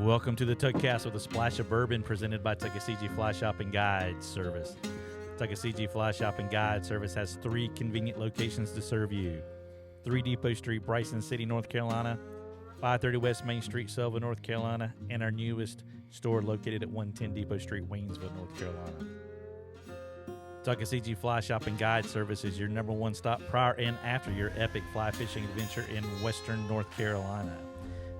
Welcome to the Tugcast with a splash of bourbon, presented by Tuckasegee Fly Shop and Guide Service. Tuckasegee Fly Shop and Guide Service has 3 convenient locations to serve you. 3 Depot Street, Bryson City, North Carolina, 530 West Main Street, Selva, North Carolina, and our newest store located at 110 Depot Street, Waynesville, North Carolina. Tuckasegee Fly Shop and Guide Service is your number one stop prior and after your epic fly fishing adventure in western North Carolina.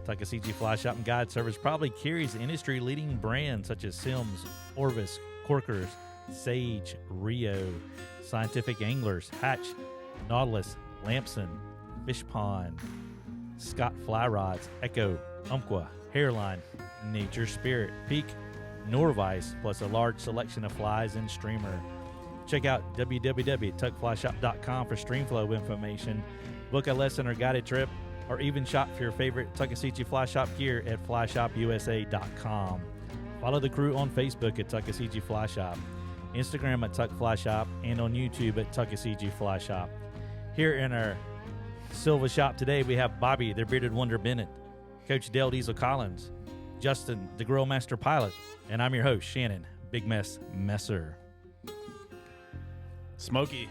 Tuckasegee Fly Shop and Guide Service probably carries industry-leading brands such as Sims, Orvis, Corkers, Sage, Rio, Scientific Anglers, Hatch, Nautilus, Lamson, Fish Pond, Scott Fly Rods, Echo, Umpqua, Hairline, Nature Spirit, Peak, Norvise, plus a large selection of flies and streamer. Check out www.tuckflyshop.com for streamflow information, book a lesson or guided trip, or even shop for your favorite Tuckasegee Fly Shop gear at flyshopusa.com. Follow the crew on Facebook at Tuckasegee Fly Shop, Instagram at Tuck Fly Shop, and on YouTube at Tuckasegee Fly Shop. Here in our Silva shop today, we have Bobby, their bearded wonder Bennett, Coach Dale Diesel Collins, Justin, the Grill Master Pilot, and I'm your host, Shannon, Big Mess Messer. Smokey.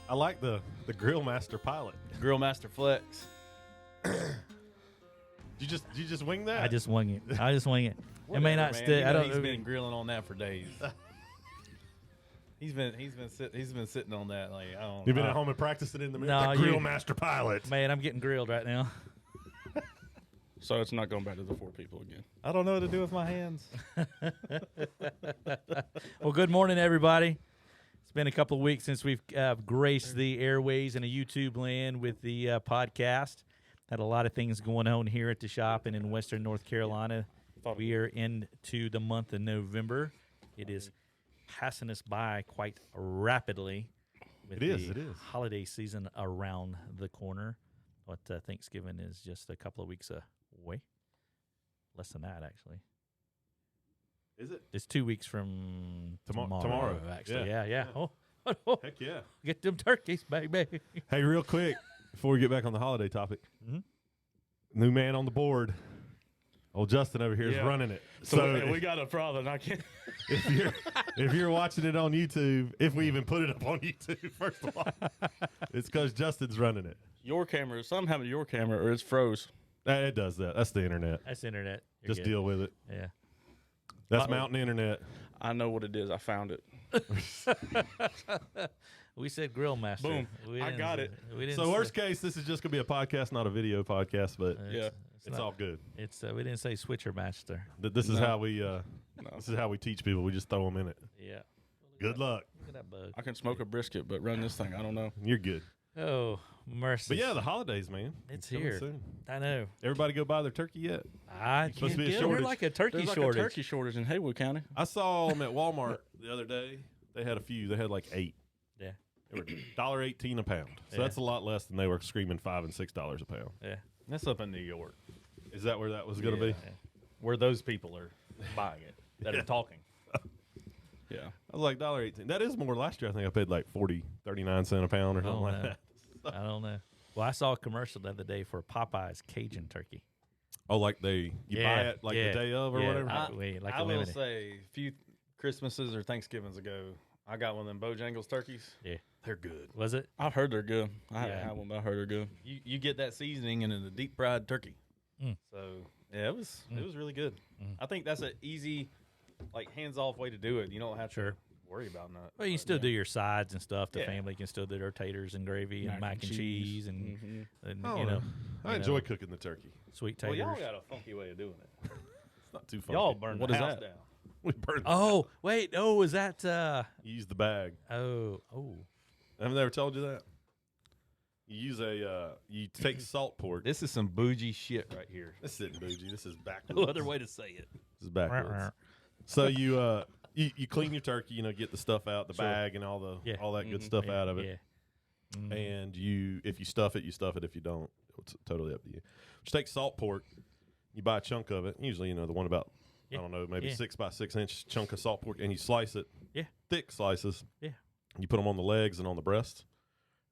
I like the Grill Master Pilot. Grill Master Flex. You just wing that? I just wing it. It may not man. stick. I don't. He's been grilling on that for days. He's been sitting on that like I don't. You've been at home and practicing in the mirror. No, The Grill Master Pilot. Man, I'm getting grilled right now. So it's not going back to the 4 people again. I don't know what to do with my hands. Well, good morning, everybody. It's been a couple of weeks since we've graced the airways in a YouTube land with the podcast. Had a lot of things going on here at the shop and in western North Carolina. We are into the month of November. It is passing us by quite rapidly with It is. holiday season around the corner. But Thanksgiving is just a couple of weeks away. Less than that, actually. Is it? It's 2 weeks from Tomorrow. actually. Yeah. Yeah. Oh, Heck yeah. get them turkeys, baby. Hey, real quick, before we get back on the holiday topic, new man on the board. Old Justin over here is running it. So we got a problem. I can't. if you're watching it on YouTube, if we even put it up on YouTube, first of all, it's because Justin's running it. Your camera, something happened to your camera, or it's froze. It does that. That's the internet. That's internet. You're Just good. deal with it. Yeah. That's Mountain Internet. I know what it is. I found it. We said Grill Master. Boom. We I didn't got say- it. We didn't So say- worst case, this is just gonna be a podcast, not a video podcast, but Yeah. it's not- all good. It's we didn't say Switcher Master. This is No. how we this is how we teach people. We just throw them in it. Yeah. Good luck. Look at that bug. I can smoke a brisket, but run this thing, I don't know. You're good. Oh, mercy. But yeah, the holidays, man. It's coming here. soon. I know. Everybody go buy their turkey yet? I supposed can't to be a get. We're shortage. like a turkey There's like shortage. a turkey shortage in Haywood County. I saw them at Walmart the other day. They had a few. They had like 8. Yeah. They were $1.18 a pound. So Yeah. that's a lot less than they were screaming $5 and $6 a pound. Yeah. That's up in New York, Is that where that was going to be? where those people are buying it that are talking. Yeah. I was like $1.18. That is more. Last year I think I paid like 39 cents a pound or something like know. that. I don't know. Well, I saw a commercial the other day for Popeye's Cajun turkey. Oh, like you buy it like the day of or whatever? I will say, a few Christmases or Thanksgivings ago, I got one of them Bojangles turkeys. Yeah. They're good. Was it? I've heard they're good. I haven't Yeah. had one, but I heard they're good. You get that seasoning and a deep fried turkey. Mm. So yeah, it was really good. I think that's an easy, like hands off way to do it. You don't have Sure. to worry about that. Well, you can still do your sides and stuff. The Yeah. family can still do their taters and gravy and mac and cheese and, and I you don't know, know. I enjoy cooking the turkey. sweet Well, taters. y'all got a funky way of doing it. It's not too funky. Y'all burn What the is house that? down. We burn. Oh, wait. Oh, is that? You use the bag. Oh. Haven't they ever told you that? You use you take salt pork. This is some bougie shit right here. This isn't bougie. This is backwards. No other way to say it. This is backwards. So you clean your turkey, get the stuff out, the bag and all that good stuff out of it. Yeah. And if you stuff it, you stuff it. If you don't, it's totally up to you. Just take salt pork, you buy a chunk of it. Usually, the one about I don't know, maybe 6 by 6 inch chunk of salt pork, and you slice it. Yeah. Thick slices. Yeah. You put them on the legs and on the breast,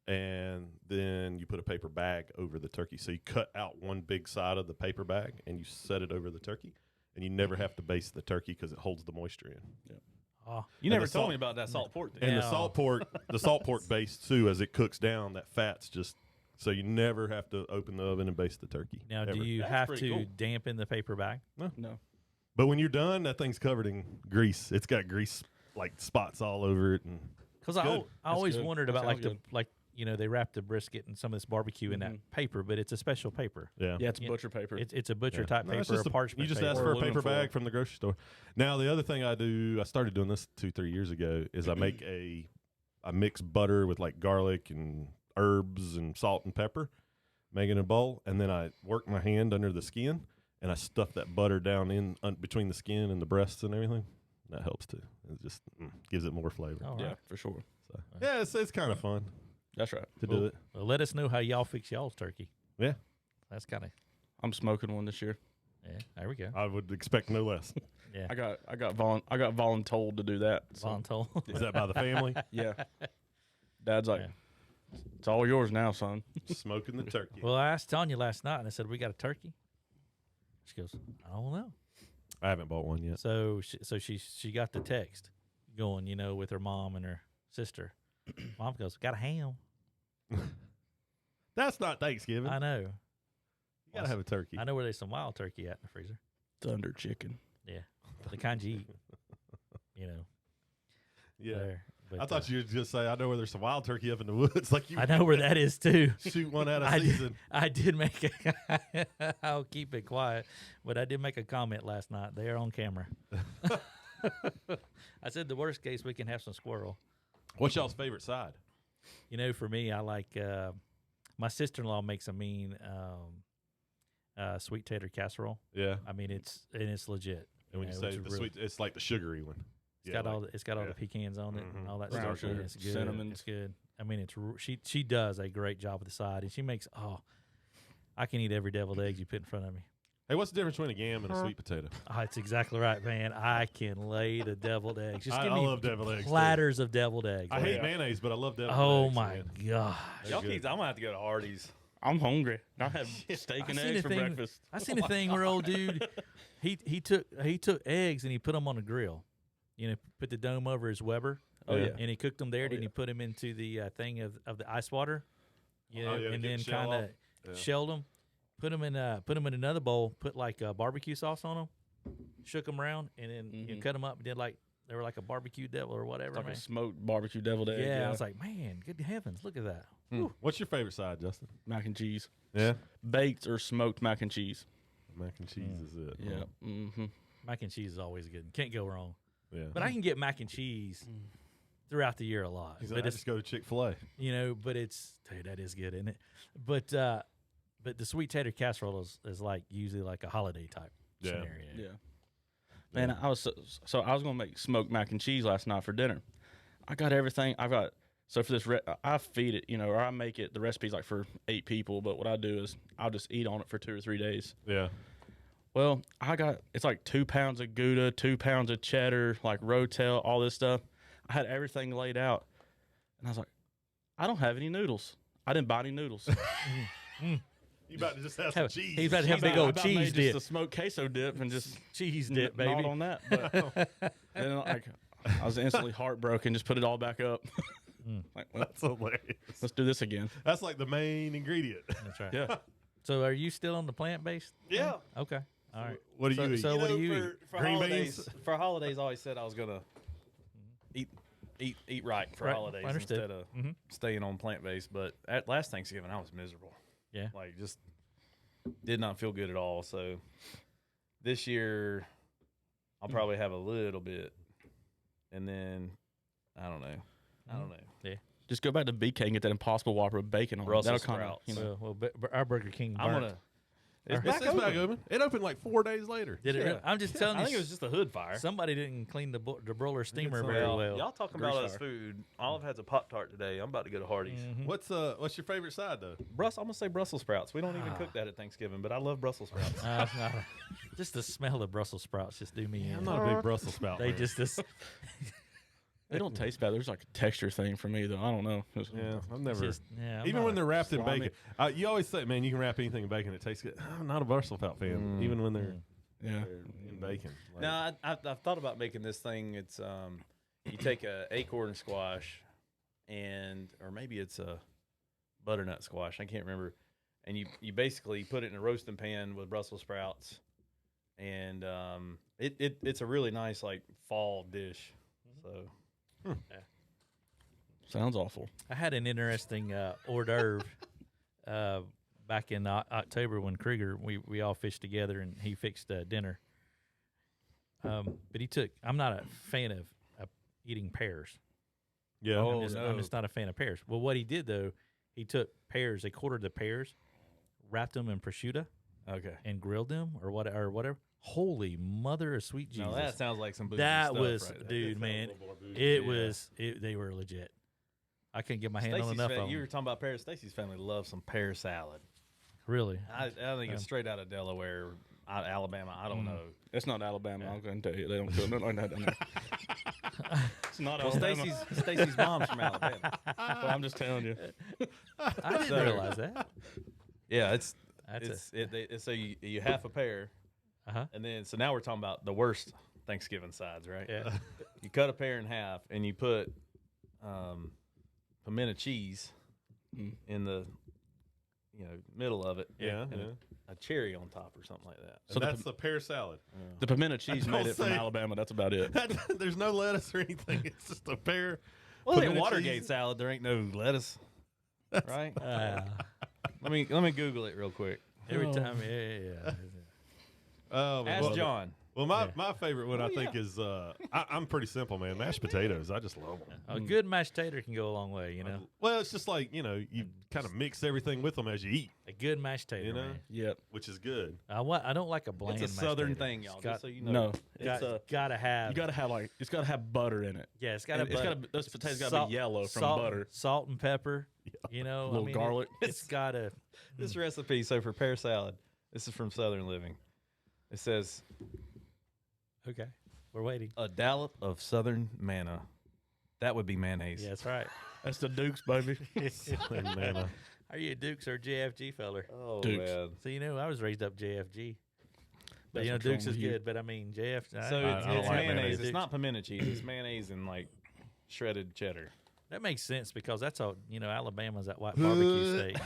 and then you put a paper bag over the turkey. So you cut out one big side of the paper bag and you set it over the turkey, and you never have to baste the turkey because it holds the moisture in. Oh, You never the told salt- me about that salt pork. Did And you? the salt pork bastes too, as it cooks down, that fat's just so you never have to open the oven and baste the turkey. now ever. do you That's have pretty to cool. dampen the paper bag? No. But when you're done, that thing's covered in grease. It's got grease like spots all over it, and Because I good. always good. wondered That about like sounds good. they wrap the brisket and some of this barbecue in that paper, but it's a special paper. yeah. Yeah, it's butcher paper. It's a butcher Yeah. type No, it's paper, just or parchment. You just paper. ask Or for a aluminum paper foil. bag from the grocery store. Now the other thing I started doing this 2-3 years ago, is I make I mix butter with like garlic and herbs and salt and pepper, make it in a bowl, and then I work my hand under the skin and I stuff that butter down in between the skin and the breasts and everything. That helps too. It just gives it more flavor. All Yeah, right. for sure. So, yeah, it's kind of fun That's right. to do it. Well, let us know how y'all fix y'all's turkey. Yeah, That's kind of I'm smoking one this year. yeah. There we go. I would expect no less. Yeah. I got voluntold to do that. So, Voluntold. Is that by the family? yeah. Dad's like, Yeah. it's all yours now, son. Smoking the turkey. Well, I asked Tanya last night, and I said, "We got a turkey." She goes, "I don't know." I haven't bought one yet. So she got the text going, with her mom and her sister. Mom goes, "Got a ham." That's not Thanksgiving. I know. You gotta have a turkey. I know where there's some wild turkey at in the freezer. Thunder chicken. Yeah, the kind you eat. Yeah. There. But, I thought you were just say, I know where there's some wild turkey up in the woods. Like you I know where that is too. shoot one out of I season. I did make I'll keep it quiet, but I did make a comment last night. They are on camera. I said the worst case we can have some squirrel. What's y'all's favorite side? For me, I like my sister-in-law makes a mean sweet tater casserole. Yeah. I mean, it's legit. And when you know, say it's the really- sweet, it's like the sugary one. It's Yeah, got all like- the pecans on it and Mhm. all that Brown stuff. sugar, It's good. cinnamon. It's good. I mean, she does a great job with the side, and she makes I can eat every deviled egg you put in front of me. Hey, what's the difference between a yam and a sweet potato? Oh, that's exactly right, man. I can lay the deviled eggs. Just give I me love deviled eggs. too. platters of deviled eggs. I hate mayonnaise, but I love deviled Oh eggs. my man. gosh! Y'all good. kids, I'm gonna have to go to Hardee's. I'm hungry. I had steak I and seen eggs a for thing- breakfast. I seen a thing where old dude he took eggs and he put them on a grill. Put the dome over his Weber. Oh, yeah. And he cooked them there. Oh, then he yeah. put them into the thing of the ice water. Oh, yeah, to and get then the shell kind of off. Yeah. shelled them. Put them in another bowl. Put like barbecue sauce on them. Shook them around and then cut them up and did like they were like a barbecue devil or whatever. It's like man. a smoked barbecue deviled egg. Yeah, I was like, man, good heavens, look at that. What's your favorite side, Justin? mac and cheese. Yeah. Baked or smoked mac and cheese. Mac and cheese is it. Yeah. huh? Mm-hmm. Mac and cheese is always good. Can't go wrong. Yeah. But I can get mac and cheese throughout the year a lot. He's But like, I it's just go to Chick-fil-A. but it's dude, that is good, isn't it? But the sweet tater casserole is like usually like a holiday type Yeah. scenario. Yeah. Man, I was so I was gonna make smoked mac and cheese last night for dinner. I got everything. So for this, I feed it, or I make it. The recipe's like for 8 people, but what I do is I'll just eat on it for 2 or 3 days. Yeah. Well, it's like 2 pounds of Gouda, 2 pounds of cheddar, like Rotel, all this stuff. I had everything laid out, and I was like, I don't have any noodles. I didn't buy any noodles. You about to just have some cheese. He's about to have a big I old about cheese made dip. just a smoked queso dip, and just Cheese dip, gnawed baby. on that. But then I was instantly heartbroken. Just put it all back up. Like, well, That's hilarious. let's do this again. That's like the main ingredient. That's right. Yeah. So are you still on the plant based? Yeah. Okay. All right. What do So- you eat? so what do you eat? for Green holidays, beans? For holidays, I always said I was gonna eat right for Right, holidays understood. instead of Mhm. staying on plant based. But at last Thanksgiving, I was miserable. Yeah. Like just did not feel good at all. So this year, I'll probably have a little bit, and then I don't know. Just go back to BK and get that Impossible Whopper with bacon on it. Brussels That'll kinda, sprouts. Well, our Burger King I'm burnt. gonna. It's It's back open. It opened like 4 days later. Did it? Yeah. I'm just telling I you. think it was just a hood fire. Somebody didn't clean the broiler steamer some- very Well, well. y'all talking Grease about us fire. food. Olive has a Pop-Tart today. I'm about to go to Hardee's. Mhm. What's your favorite side though? I'm gonna say Brussels sprouts. We don't even cook that at Thanksgiving, but I love Brussels sprouts. Just the smell of Brussels sprouts just do me in. I'm not a big Brussels sprout. They fan. just They don't taste bad. There's like a texture thing for me, though. I don't know. Yeah, I've never. just yeah. I'm Even not when a- they're wrapped in slimy. bacon, you always say, "Man, you can wrap anything in bacon; it tastes good." I'm not a Brussels sprout fan, even when they're Yeah. in bacon. Like, No, I've thought about making this thing. It's you take a acorn squash, or maybe it's a butternut squash. I can't remember. And you basically put it in a roasting pan with Brussels sprouts, and it's a really nice like fall dish. So Sounds awful. I had an interesting hors d'oeuvre back in October when Krieger, we all fished together and he fixed dinner. But I'm not a fan of eating pears. yeah. I'm just not a fan of pears. Well, what he did, though, he took pears, they quartered the pears, wrapped them in prosciutto, okay. and grilled them or whatever. Holy mother of sweet Jesus. No, that sounds like some bougie That stuff was, right there. dude, man, they were legit. I couldn't get my hand on Stacey's enough of you them. were talking about pears. Stacy's family loves some pear salad. Really? I think it's straight out of Delaware, out of Alabama. I don't know. It's not Alabama. I'm going to tell you. They don't cook nothing like that down there. It's not Well, Alabama. Stacy's mom's from Alabama. Well, I'm just telling you. I didn't realize that. Yeah, That's so you half a pear, and then so now we're talking about the worst Thanksgiving sides, right? Yeah. You cut a pear in half and you put pimento cheese in the middle of it. Yeah, and a cherry on top or something like that. So that's the pear salad. The pimento cheese I made don't it from say- Alabama. That's about it. There's no lettuce or anything. It's just a pear. Well, in pimento Watergate cheese. salad, there ain't no lettuce, right? Let me Google it real quick. Every time, yeah. Oh, man. Ask John. Well, my favorite one I think is I'm pretty simple, man. Mashed potatoes. I just love them. A good mashed tater can go a long way, you know. Well, it's just like you kind of mix everything with them as you eat, A good mashed tater, You know? man. Yep. which is good. I don't like a bland. It's a mashed southern tater. thing, y'all. It's Just got, so you know. No. It's gotta have. you gotta have it's gotta have butter in it. Yeah, it's gotta. It's gotta those potatoes gotta salt- be yellow from salt, butter. salt and pepper. You know, A little garlic. It's gotta. This recipe, so for pear salad, this is from Southern Living. It says Okay, we're waiting. a dollop of Southern manna. That would be mayonnaise. Yeah, that's right. That's the Dukes, baby. Man, Are you a Dukes or JFG feller? Oh Dukes. man. So I was raised up JFG. But That's what's Dukes wrong is with you. good. But I mean JF. So I it's, don't it's like mayonnaise. mayonnaise. It's not pimento cheese. It's mayonnaise and like shredded cheddar. That makes sense because that's all. Alabama's that white barbecue steak.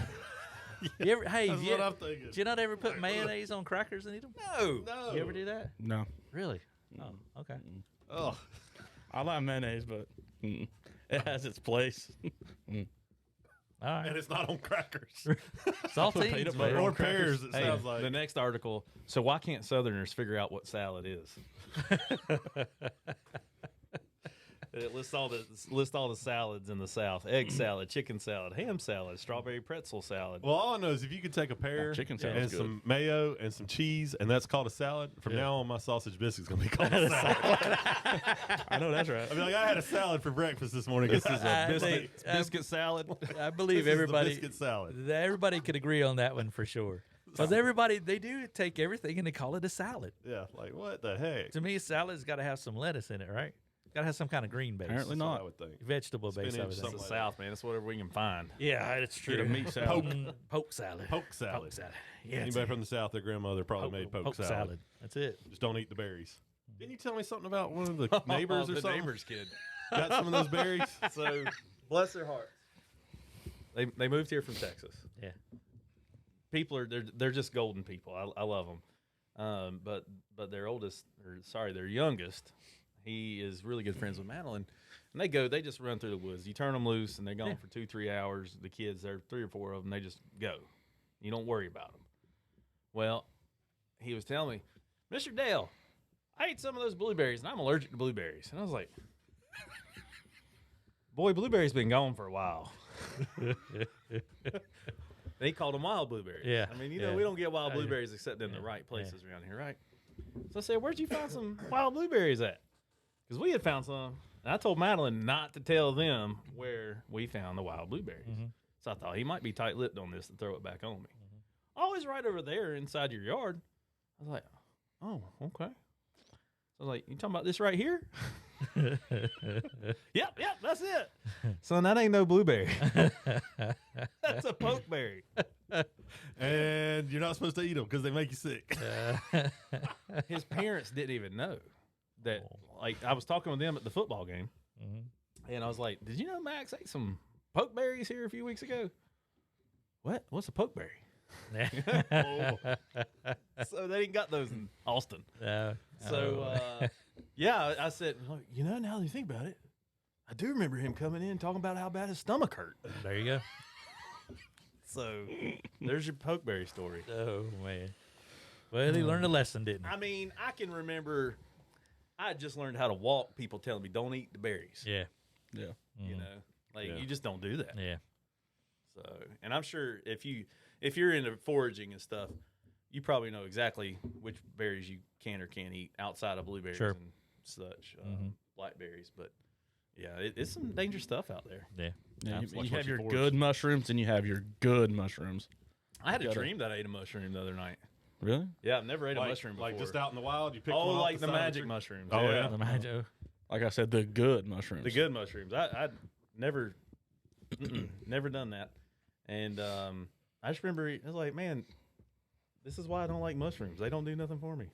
You ever? Hey, that's you, what I'm thinking. do you not ever put mayonnaise on crackers and eat them? No. You ever do that? No. Really? Oh, okay. Oh, I like mayonnaise, but it has its place. All right. and it's not on crackers Saltines, peanut man. butter or on crackers. pears. It Hey, sounds like the next article. So why can't Southerners figure out what salad is? It lists all the salads in the South: egg salad, chicken salad, ham salad, strawberry pretzel salad. Well, all I know is if you could take a pear chicken and salad's good. some mayo and some cheese, and that's called a salad. From now on, my sausage biscuit's gonna be called a salad. I know that's right. I mean, like I had a salad for breakfast this morning. This is I a think- Biscuit salad. I believe this is the everybody. biscuit salad. Everybody could agree on that one for sure. Because they do take everything and they call it a salad. Yeah, like what the heck? To me, a salad's got to have some lettuce in it, right? Got to have some kind of green base. Apparently That's what not. I would think. Vegetable base. I Spinach, would something think. It's the South, man. It's whatever we can find. Yeah, it's true. Get a meat salad. Poke salad. Poke salad. Poke salad. Yeah, Anybody from the South, their grandmother probably made poke salad. That's it. Just don't eat the berries. Didn't you tell me something about one of the neighbors or the something? neighbor's kid. Got some of those berries. So bless their hearts. They moved here from Texas. Yeah. People they're just golden people. I love them. But their youngest, he is really good friends with Madeline, and they just run through the woods. You turn them loose, and they're gone for 2-3 hours. The kids, there are 3 or 4 of them. They just go. You don't worry about them. Well, he was telling me, Mr. Dale, I ate some of those blueberries, and I'm allergic to blueberries. And I was like, boy, blueberries been gone for a while. They called them wild blueberries. Yeah, I mean, yeah. we don't get wild blueberries except in the right places around here, right? So I said, where'd you find some wild blueberries at? Because we had found some. And I told Madeline not to tell them where we found the wild blueberries. So I thought he might be tight-lipped on this and throw it back on me. Oh, it's right over there inside your yard. I was like, oh, okay. So I was like, you talking about this right here? Yep, that's it. Son, that ain't no blueberry. That's a pokeberry. And you're not supposed to eat them because they make you sick. his parents didn't even know that. Like, I was talking with them at the football game, and I was like, "Did you know Max ate some pokeberries here a few weeks ago?" What? What's a pokeberry? So they ain't got those in Austin. Yeah, I said, you know, now that you think about it, I do remember him coming in talking about how bad his stomach hurt. There you go. So there's your pokeberry story. Oh, man. Well, he learned a lesson, didn't he? I mean, I can remember I just learned how to walk, people telling me don't eat the berries. Yeah. Yeah. You know, like you just don't do that. Yeah. So, and I'm sure if you're into foraging and stuff, you probably know exactly which berries you can or can't eat outside of blueberries and such, blackberries. But yeah, it's some dangerous stuff out there. Yeah. Yeah, you Watch have what you your forage. good mushrooms and you have your good mushrooms. I had a dream that I ate a mushroom the other night. Really? Yeah, I've never ate a Like, mushroom before. like just out in the wild, you pick oh, one off like the side of magic tree? mushrooms. Oh, yeah. The Majo. Like I said, the good mushrooms. The good mushrooms. I'd never, never done that. And I just remember, I was like, man, this is why I don't like mushrooms. They don't do nothing for me.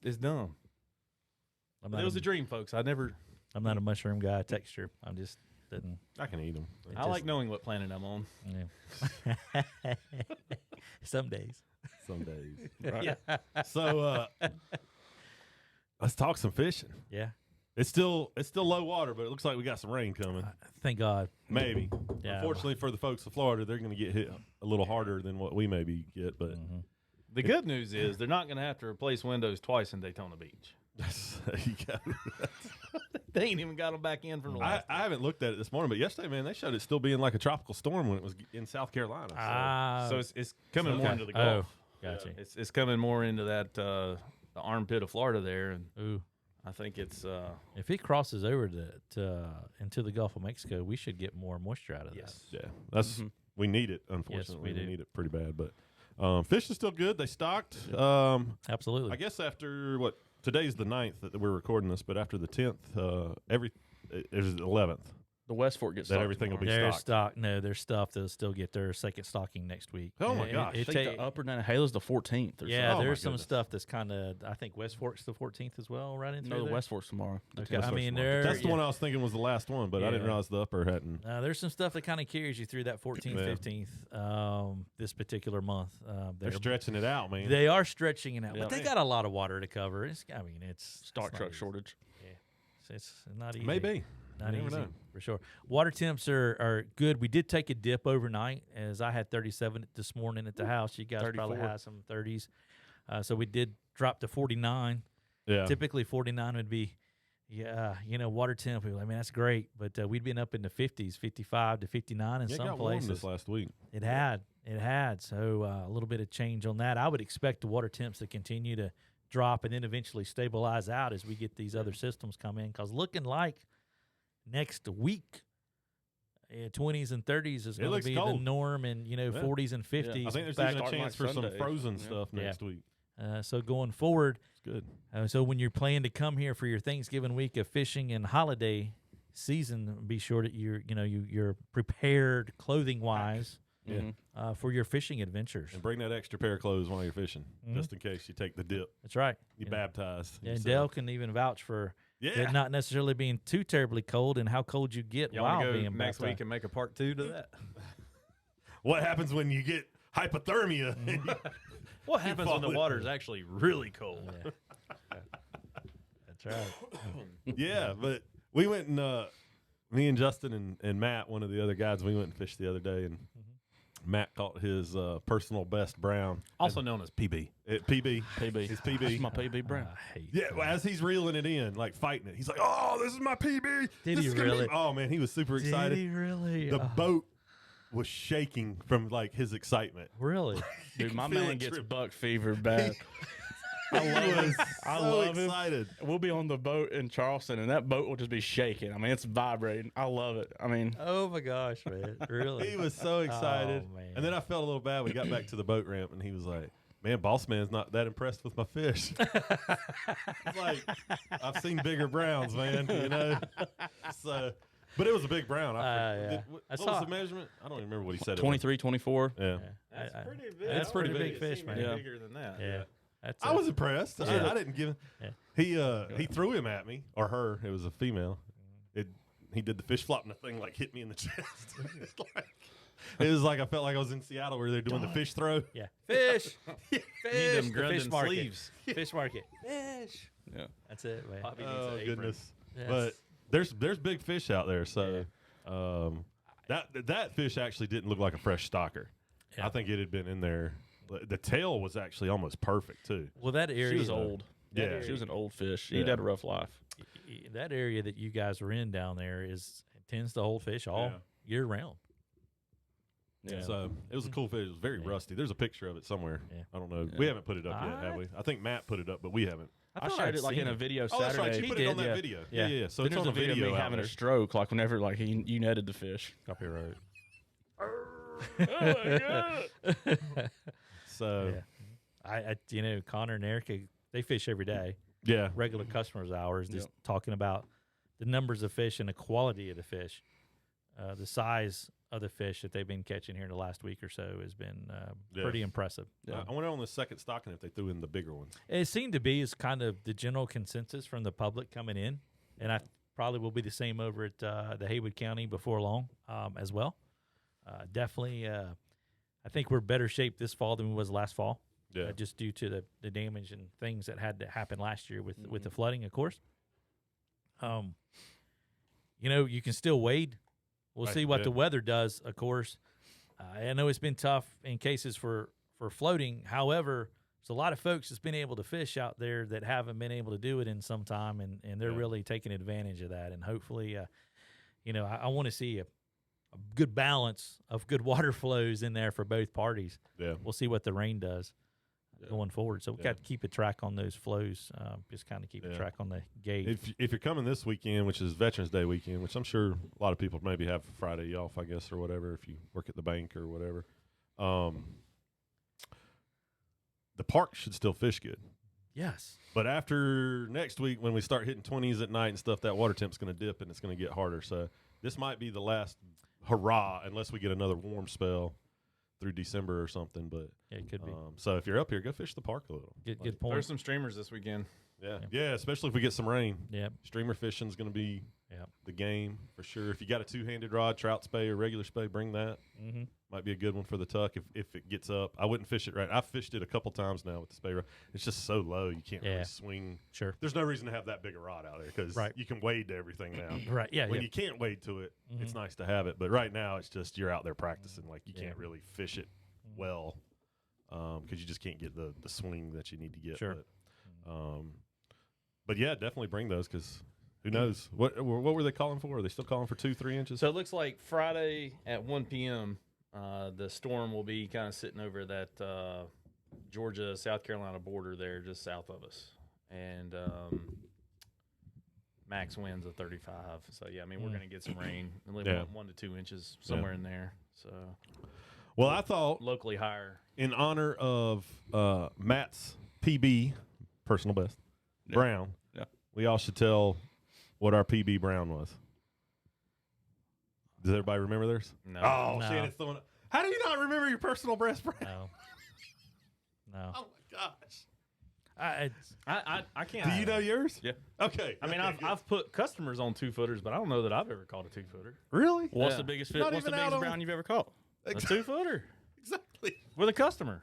It's dumb. But it was a dream, folks. I'm not a mushroom guy. Texture. I'm just didn't. I can eat them. I like knowing what planet I'm on. Yeah. Some days. Some days. Yeah. So let's talk some fishing. Yeah. It's still low water, but it looks like we got some rain coming. Thank God. Maybe. Yeah. Unfortunately for the folks of Florida, they're going to get hit a little harder than what we maybe get. But The good news is they're not going to have to replace windows twice in Daytona Beach. there you go. They ain't even got them back in from the last. I haven't looked at it this morning, but yesterday, man, they showed it still being like a tropical storm when it was in South Carolina. So it's coming more into the Gulf. Gotcha. It's coming more into that the armpit of Florida there, and Ooh. I think it's If it crosses over into the Gulf of Mexico, we should get more moisture out of that. Yeah, that's we need it. Unfortunately, we do. need it pretty bad. But fish is still good. They stocked. Absolutely. I guess after what today's the 9th that we're recording this, but after the 10th, there's the 11th. The West Fork gets That everything will be Their stocked. stock. No, their stuff. They'll still get their second stocking next week. Oh my gosh. I think the upper Nantahala is the 14th. Or Yeah, Oh my there's some goodness. stuff that's kind of. I think West Fork's the 14th as well, right into something. No, the West Fork's tomorrow. The Okay, 10th. I mean, That's the one I was thinking was the last one, but I didn't Yeah. realize the upper hadn't. There's some stuff that kind of carries you through that 14th, Yeah. 15th this particular month. They're stretching it out, man. They are stretching it out, Yeah. but they got a lot of water to cover. It's Stock not truck easy. shortage. It's not easy. Maybe. Not You never easy know. for sure. Water temps are good. We did take a dip overnight, as I had 37 this morning at the house. You guys probably 34. had some 30s, so we did drop to 49. Yeah. Typically 49 would be, water temp. We were like, man, that's great, but we'd been up in the 50s, 55 to 59 in Yeah, it some got warm places. this last week. It had. So a little bit of change on that. I would expect the water temps to continue to drop and then eventually stabilize out as we get these other systems come in. Because looking like next week, 20s and 30s is going to looks be cold. the norm, and 40s and 50s. I think there's back- even a starting chance like for some Sunday. frozen Yeah. stuff next week. So going forward, It's good. so when you're planning to come here for your Thanksgiving week of fishing and holiday season, be sure that you're prepared clothing wise for your fishing adventures. And bring that extra pair of clothes while you're fishing, Mhm. just in case you take the dip. That's right. You And- baptized. And yourself. Dale can even vouch for Yeah. it not necessarily being too terribly cold and how cold you get Y'all while want to being go next baptized. week and make a part 2 to that? What happens when you get hypothermia? What happens when the fall in. water is actually really cold? Yeah. That's right. Yeah, but we went and me and Justin and Matt, one of the other guides, we went and fished the other day, and Matt caught his personal best brown Also known as PB. at PB. PB. His PB. That's my PB brown. I hate Yeah, well, as he's reeling it in, like fighting it, he's like, "Oh, this is my PB." Did This he is gonna be-" really? Oh man, he was super Did excited. he really? The boat was shaking from like his excitement. Really? Dude, my feel man it gets trip. buck fever bad. I He love was it. I so love it. excited. We'll be on the boat in Charleston, and that boat will just be shaking. I mean, it's vibrating. I love it. I mean, Oh my gosh, man! Really? He was so excited. Oh, man. And then I felt a little bad. We got back to the boat ramp, and he was like, "Man, boss man's not that impressed with my fish." It's like, I've seen bigger browns, man. So, but it was a big brown. Yeah. What I was saw- the measurement? I don't even remember what he said. 23, 24. It was. Yeah. That's I- pretty big. That's I pretty would've big fish, seen man. it Yeah. Bigger than that. Yeah. That's I was impressed. I didn't give. Yeah. He threw him at me or her. It was a female. He did the fish flop and the thing like hit me in the chest. It was like I felt like I was in Seattle where they're doing the fish throw. Yeah. Fish. Need Fish. them The Grundon fish market. sleeves. Fish market. Fish. Yeah. That's it, man. Bobby needs Oh an apron. goodness! Yes. But there's big fish out there. So that fish actually didn't look like a fresh stocker. Yeah. I think it had been in there. The tail was actually almost perfect too. Well, that area She was old. Yeah. She was an old fish. She Yeah. had a rough life. That area that you guys were in down there tends to hold fish all year round. Yeah. So it was a cool fish. It was very rusty. There's a picture of it somewhere. Yeah. I don't know. We haven't put it up yet, have we? I think Matt put it up, but we haven't. I thought showed I'd it like seen in a it. video Oh, that's Saturday. right. You put it on that video. Yeah. Yeah. So Then it's on there's the a video of me out having there. a stroke, like whenever like you netted the fish. Copyright. So I Connor and Erica, they fish every day. yeah. Regular customers of ours, just Yep. talking about the numbers of fish and the quality of the fish. The size of the fish that they've been catching here in the last week or so has been pretty impressive. Yeah. I wonder on the second stocking if they threw in the bigger ones. It seemed to be is kind of the general consensus from the public coming in, and I probably will be the same over at the Haywood County before long as well. Definitely, I think we're better shape this fall than we was last fall, Yeah. just due to the damage and things that had to happen last year with the flooding, of course. You can still wade. We'll Right, see what yeah. the weather does, of course. I know it's been tough in cases for floating. However, there's a lot of folks that's been able to fish out there that haven't been able to do it in some time, and they're Yeah. really taking advantage of that. And hopefully, I want to see a good balance of good water flows in there for both parties. Yeah. We'll see what the rain does going forward. So we Yeah. got to keep a track on those flows, just kind of keep a Yeah. track on the gauge. If you're coming this weekend, which is Veterans Day weekend, which I'm sure a lot of people maybe have Friday off, I guess, or whatever, if you work at the bank or whatever, the park should still fish good. Yes. But after next week, when we start hitting 20s at night and stuff, that water temp's going to dip and it's going to get harder. So this might be the last hurrah unless we get another warm spell through December or something. But Yeah, it could be. so if you're up here, go fish the park a little. Good point. There's some streamers this weekend. Yeah, especially if we get some rain. Yeah. Streamer fishing is going to be Yeah. the game for sure. If you got a two-handed rod, trout spay or regular spay, bring that. Mm-hmm. Might be a good one for the tuck if it gets up. I wouldn't fish it right. I've fished it a couple times now with the spay rod. It's just so low you can't really swing. Sure. There's no reason to have that big a rod out there because you can wade to everything now. Right. Yeah. When yeah. you can't wade to it, it's nice to have it. But right now, it's just you're out there practicing. Like you can't really fish it well because you just can't get the swing that you need to get. Sure. But yeah, definitely bring those because who knows what were they calling for? Are they still calling for 2-3 inches? So it looks like Friday at 1 p.m. The storm will be kind of sitting over that Georgia South Carolina border there, just south of us, and max winds of 35. So yeah, I mean we're gonna get some rain, and live 1 to 2 inches somewhere in there. So Well, I thought locally higher. in honor of Matt's PB personal best Brown, we all should tell what our PB Brown was. Does everybody remember theirs? No. Oh, No. Shannon's throwing it. How do you not remember your personal best Brown? No. No. Oh my gosh! I can't. Do you know yours? Yeah. Okay. I mean, okay, I've put customers on 2-footers, but I don't know that I've ever caught a 2-footer. really What's Yeah. the biggest Not fish? What's the even out biggest on- brown you've ever caught? A 2-footer exactly. with a customer.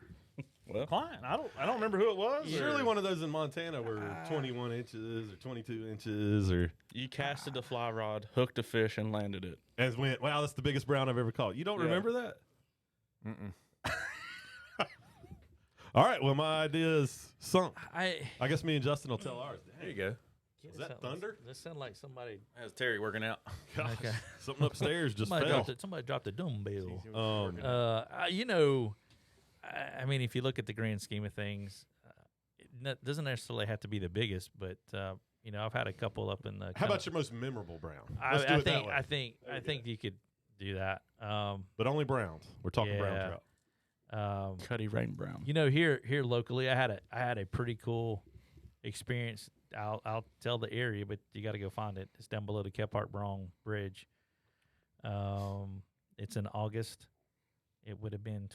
Well, Client. I don't remember who it was. Surely one of those in Montana were 21 inches or 22 inches or you casted the fly rod, hooked a fish, and landed it. as went. Wow, that's the biggest brown I've ever caught. You don't Yeah. remember that? Mm-mm. All right. Well, my idea is sunk. I guess me and Justin will tell ours. There you go. Was that thunder? That sounded like somebody. That's Terry working out. Gosh, Okay. something upstairs just Somebody fell. dropped a dumbbell. I mean, if you look at the grand scheme of things, it doesn't necessarily have to be the biggest, but I've had a couple up in the. How about your most memorable brown? I, Let's do I it think that way. I think you could do that. But only browns. We're talking brown Yeah. trout. Cuddy Rain Brown. Here locally, I had a pretty cool experience. I'll tell the area, but you got to go find it. It's down below the Kephart-Brong Bridge. It's in August. It would have been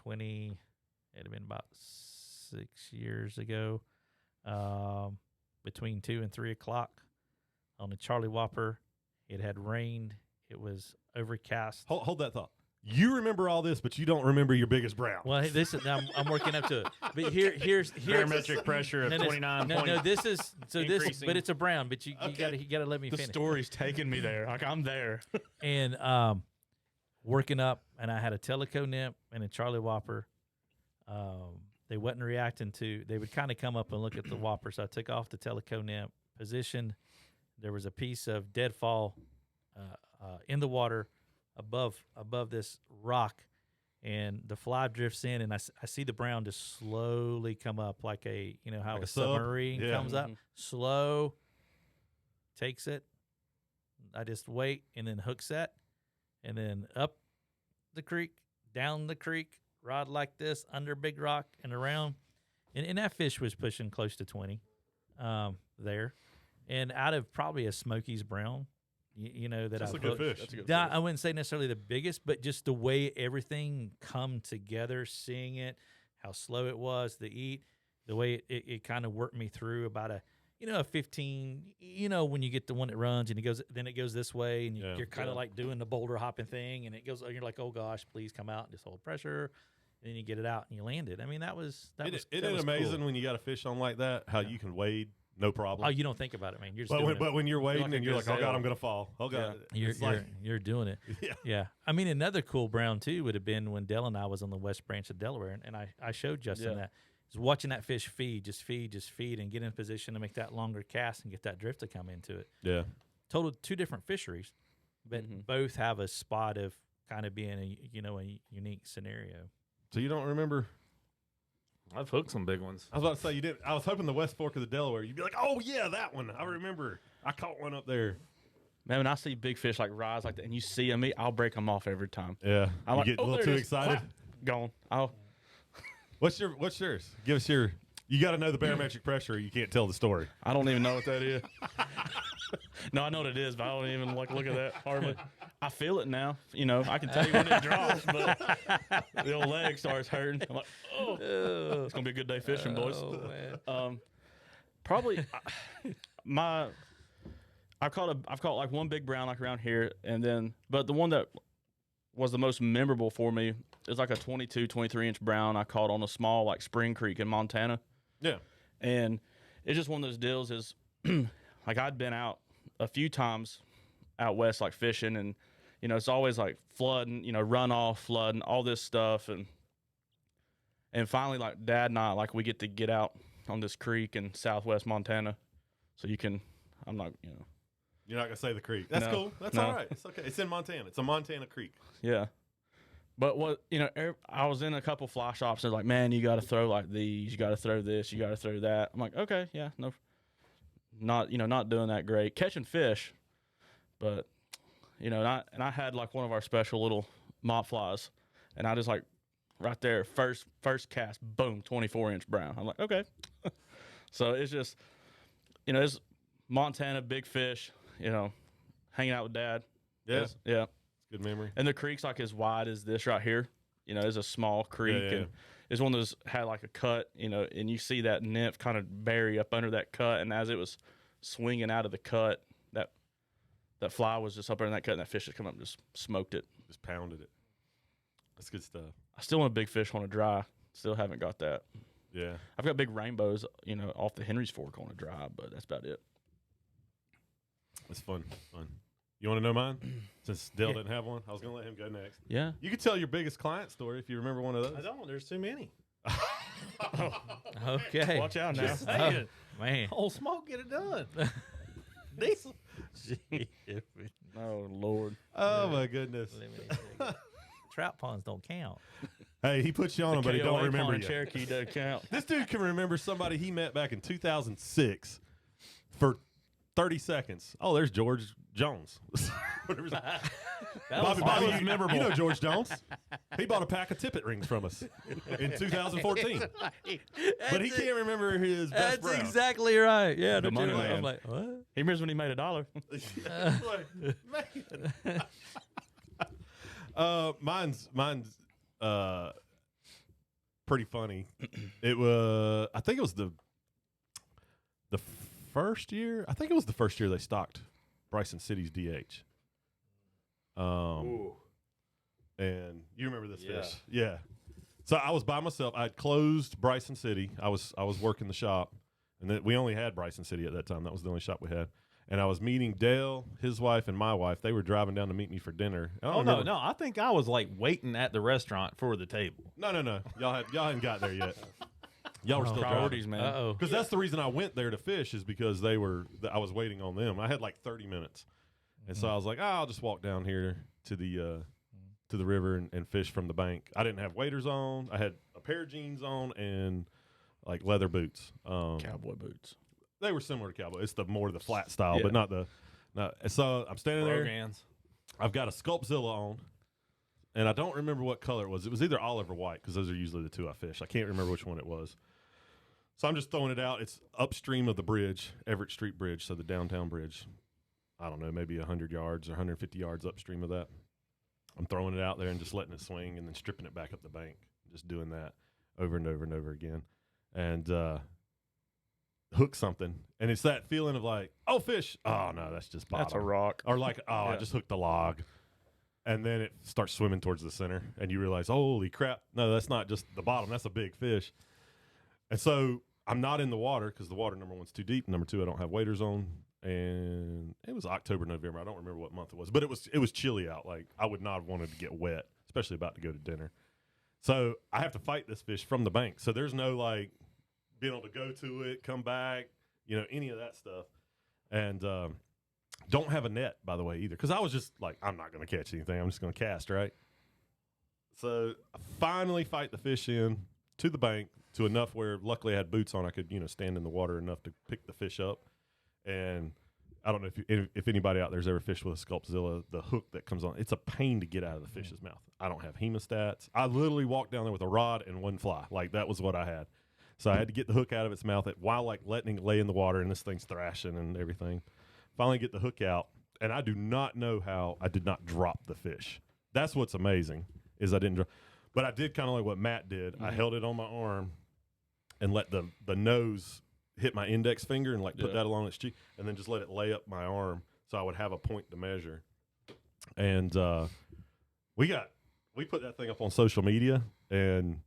about 6 years ago. between 2 and 3 o'clock on the Charlie Whopper. It had rained. It was overcast. Hold that thought. You remember all this, but you don't remember your biggest brown. Well, hey, this is I'm working up to it. But here's barometric pressure of 29. No, this is this, Increasing. but it's a brown. But you gotta let me The finish. story's taking me there. Like I'm there. And working up, and I had a Teleco nymph and a Charlie Whopper. They wasn't reacting to. They would kind of come up and look at the Whopper. So I took off the Teleco nymph, positioned. There was a piece of deadfall in the water above this rock, and the fly drifts in, and I see the brown just slowly come up like a how Like a a sub? submarine Yeah. comes up, slow, takes it. I just wait and then hook set, and then up the creek, down the creek, rod like this under big rock and around, and that fish was pushing close to 20 there, and out of probably a Smokies brown. That That's I a good fish. That's a good Nah, fish. I wouldn't say necessarily the biggest, but just the way everything come together, seeing it, how slow it was to eat, the way it kind of worked me through about a 15, when you get the one that runs and it goes this way, and you're kind of like doing the boulder hopping thing, and it goes, you're like, oh gosh, please come out and just hold pressure. And then you get it out and you land it. I mean, that was Isn't that it was amazing cool. when you got a fish on like that, how you can wade, no problem. Oh, you don't think about it, man. You're just doing it. But when you're wading like a and you're like, oh, gazelle. God, I'm going to fall. Oh, God. You're doing it. Yeah. Yeah. I mean, another cool brown, too, would have been when Dell and I was on the West Branch of Delaware, and I showed Justin that. Is watching that fish feed, and get in position to make that longer cast and get that drift to come into it. Yeah. Total two different fisheries, but both have a spot of kind of being a unique scenario. So you don't remember? I've hooked some big ones. I was about to say you did. I was hoping the West Fork of the Delaware, you'd be like, oh, yeah, that one. I remember. I caught one up there. Man, when I see big fish like rise like that, and you see them, I'll break them off every time. Yeah. I'm You like, get a oh, little there too it is. excited. Gone. Oh, What's yours? Give us your. You got to know the barometric pressure. Or you can't tell the story. I don't even know what that is. No, I know what it is, but I don't even look at that hardly. I feel it now. I can tell you when it drops, but the old leg starts hurting. I'm like, oh, it's gonna be a good day fishing, boys. Oh, man. Probably I've caught like one big brown like around here, but the one that was the most memorable for me is like a 22, 23-inch brown I caught on a small like Spring Creek in Montana. Yeah. And it's just one of those deals is like I'd been out a few times out west like fishing, and it's always like flooding, runoff, flooding, all this stuff, and finally like Dad and I like we get out on this creek in southwest Montana. So I'm not, You're not going to say the creek. That's No. cool. That's No. all right. It's okay. It's in Montana. It's a Montana creek. yeah. But I was in a couple fly shops and they're like, man, you got to throw like these, you got to throw this, you got to throw that. I'm like, okay, yeah, no, not doing that great. Catching fish, but, and I had like one of our special little mop flies, and I just like right there, first cast, boom, 24-inch brown. I'm like, okay. So it's just, it's Montana, big fish, hanging out with Dad. Yeah. Yeah. Good memory. And the creek's like as wide as this right here. It's a small creek, Yeah, yeah. and it's one of those had like a cut, and you see that nymph kind of bury up under that cut, and as it was swinging out of the cut, that fly was just up there in that cut, and that fish just come up and just smoked it. Just pounded it. That's good stuff. I still want a big fish on a dry. Still haven't got that. Yeah. I've got big rainbows, off the Henry's Fork on a dry, but that's about it. It's fun. You want to know mine? Since Dale didn't have one, I was going to let him go next. Yeah. You could tell your biggest client story if you remember one of those. I don't. There's too many. Okay. Watch out now. Just saying. Man. Old Smoke, get it done. Diesel. Oh Lord. Oh, my goodness. Trout ponds don't count. Hey, he puts you on him, but he don't KOA remember pond you. Cherokee doesn't count. This dude can remember somebody he met back in 2006 for 30 seconds. Oh, there's George Jones. Whatever his- Bobby, was you, memorable. You know George Jones. He bought a pack of tippet rings from us in 2014. But he can't remember his best That's brown. exactly right. Yeah, The no money joke. man. I'm like, what? He remembers when he made $1. Mine's pretty funny. I think it was the first year, I think it was the first year they stocked Bryson City's DH. And you remember this fish? Yeah. So I was by myself. I had closed Bryson City. I was working the shop, and then we only had Bryson City at that time. That was the only shop we had. And I was meeting Dale, his wife, and my wife. They were driving down to meet me for dinner. No! I think I was like waiting at the restaurant for the table. No. Y'all hadn't got there yet. Y'all were still priorities, driving. man. Because that's the reason I went there to fish, is because I was waiting on them. I had like 30 minutes, and so I was like, I'll just walk down here to the river and fish from the bank. I didn't have waders on. I had a pair of jeans on and like leather boots. Cowboy boots. They were similar to cowboy. It's the flat style, but not. So I'm standing there. I've got a Sculptzilla on, and I don't remember what color it was. It was either olive or white, because those are usually the two I fish. I can't remember which one it was. So I'm just throwing it out. It's upstream of the bridge, Everett Street Bridge, so the downtown bridge. I don't know, maybe 100 yards or 150 yards upstream of that. I'm throwing it out there and just letting it swing and then stripping it back up the bank, just doing that over and over and over again. And hook something. And it's that feeling of like, oh, fish. Oh, no, that's just bottom. That's a rock. Or like, I just hooked a log. And then it starts swimming towards the center, and you realize, holy crap, no, that's not just the bottom. That's a big fish. And so I'm not in the water because the water, number 1's too deep. Number 2, I don't have waders on. And it was October, November. I don't remember what month it was, but it was chilly out. Like, I would not have wanted to get wet, especially about to go to dinner. So I have to fight this fish from the bank. So there's no like being able to go to it, come back, any of that stuff. And don't have a net, by the way, either, because I was just like, I'm not going to catch anything. I'm just going to cast, right? So I finally fight the fish in to the bank to enough where, luckily, I had boots on. I could stand in the water enough to pick the fish up. And I don't know if anybody out there's ever fished with a Sculptzilla, the hook that comes on, it's a pain to get out of the fish's mouth. I don't have hemostats. I literally walked down there with a rod and one fly. Like, that was what I had. So I had to get the hook out of its mouth while like letting it lay in the water, and this thing's thrashing and everything. Finally get the hook out, and I do not know how I did not drop the fish. That's what's amazing, is I didn't drop. But I did kind of like what Matt did. Mm-hmm. I held it on my arm and let the nose hit my index finger and like put that along its cheek, and then just let it lay up my arm so I would have a point to measure. And we put that thing up on social media, and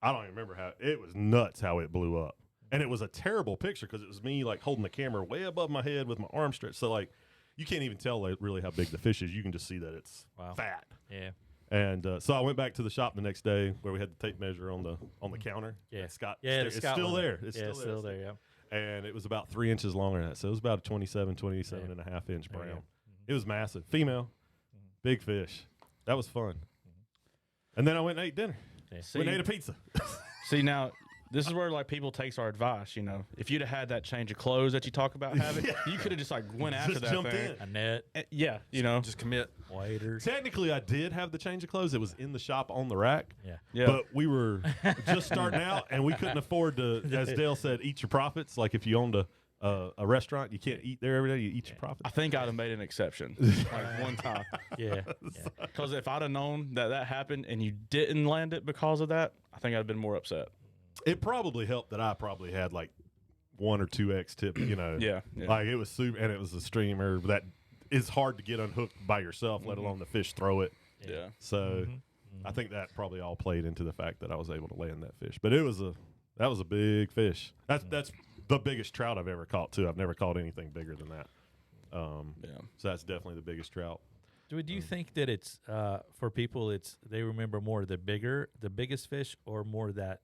I don't even remember how it was nuts how it blew up. And it was a terrible picture because it was me like holding the camera way above my head with my arm stretched. So like you can't even tell like, really how big the fish is. You can just see that it's fat. Yeah. And so I went back to the shop the next day where we had the tape measure on the counter. Yeah. Scott. Yeah, it's still there. It's still there. Yeah. And it was about 3 inches longer than that. So it was about a 27 and a half inch brown. It was massive. Female. Big fish. That was fun. And then I went and ate dinner. Yeah. Went and ate a pizza. See, now, this is where like people takes our advice, If you'd have had that change of clothes that you talk about having, you could have just like went after that jumped thing. in. A net. Yeah, Just commit. Waders. Technically, I did have the change of clothes. It was in the shop on the rack. Yeah. But we were just starting out, and we couldn't afford to, as Dale said, eat your profits. Like if you owned a restaurant, you can't eat there every day. You eat your profits. I think I'd have made an exception like one time. Yeah. Because if I'd have known that happened and you didn't land it because of that, I think I'd have been more upset. It probably helped that I probably had like 1 or 2x tip, Yeah. Like it was super, and it was a streamer that is hard to get unhooked by yourself, let alone the fish throw it. Yeah. So I think that probably all played into the fact that I was able to land that fish. But that was a big fish. That's the biggest trout I've ever caught too. I've never caught anything bigger than that. So that's definitely the biggest trout. Do you think that it's for people? They remember more the biggest fish, or more that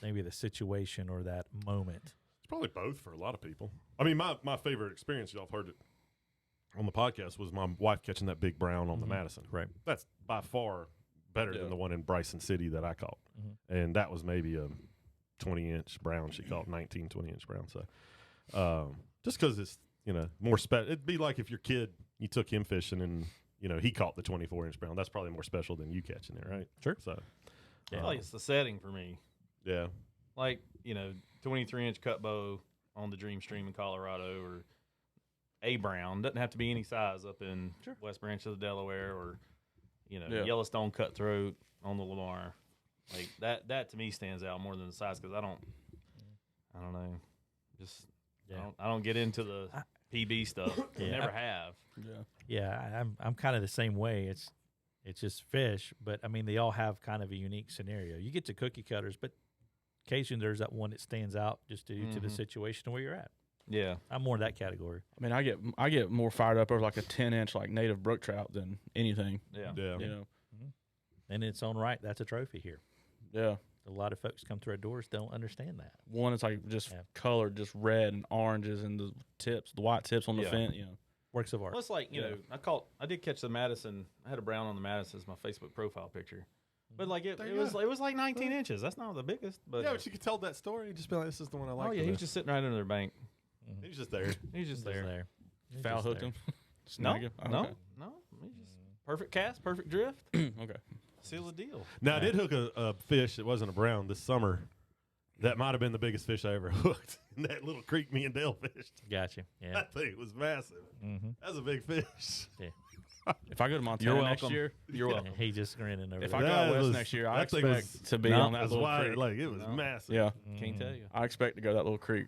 maybe the situation or that moment? It's probably both for a lot of people. I mean, my favorite experience, y'all have heard it on the podcast, was my wife catching that big brown on the Madison. Right. That's by far better than the one in Bryson City that I caught. And that was maybe a 20-inch brown. She caught 19, 20-inch brown. So just because it's, more special. It'd be like if your kid, you took him fishing and, he caught the 24-inch brown. That's probably more special than you catching it, right? Sure. So I feel like it's the setting for me. Yeah. Like, 23-inch cut bow on the Dream Stream in Colorado, or a brown. Doesn't have to be any size up in West Branch of the Delaware, or, Yellowstone cutthroat on the Lamar. Like that to me stands out more than the size, because I don't know. Just Yeah. I don't get into the PB stuff. Yeah. Never have. Yeah, I'm kind of the same way. It's just fish, but I mean they all have kind of a unique scenario. You get to cookie cutters, but occasionally there's that one that stands out just due to the situation where you're at. Yeah. I'm more in that category. I mean, I get more fired up over like a 10-inch like native brook trout than anything. Yeah. Yeah. You know. And in its own right, that's a trophy here. Yeah. A lot of folks come through our doors don't understand that. One is like just Yeah. colored, just red and oranges, and the white tips on the Yeah. fin. You know. Works of art. Well, it's like, you know, I did catch the Madison. I had a brown on the Madison as my Facebook profile picture. But like it was like 19 inches. That's not the biggest. But Yeah, but you could tell that story and just be like, this is the one I like. oh yeah, he was just sitting right under their bank. he was just there. He was just there. He's Foul just hooked there. him. No, Snag him? Oh, no, okay. no. He just perfect cast, perfect drift. Okay. Seal the deal. Now, I did hook a fish that wasn't a brown this summer. That might have been the biggest fish I ever hooked in that little creek me and Dale fished. Gotcha. Yeah. That thing was massive. That was a big fish. If I go to Montana You're next welcome. year, You're welcome. He just grinning over if there. I go That out west was- next year, I that thing expect was- to be No, on that That's little why, creek. like, it was No. massive. Yeah, Can't tell you. I expect to go that little creek.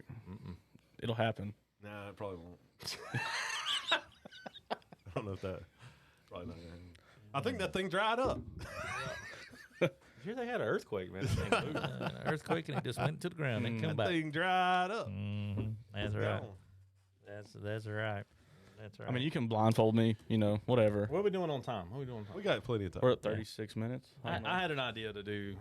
It'll happen. Nah, it probably won't. I don't know if that. Probably not. Gonna happen. I think that thing dried up. Here they had an earthquake, man. That thing moved. Earthquake and it just went to the ground and come That back. thing dried up. That's It's right. gone. That's right. That's right. I mean, you can blindfold me, you know, whatever. What are we doing on time? What are we doing on time? We got plenty of time. We're at 36 minutes. I don't know. I had an idea to do.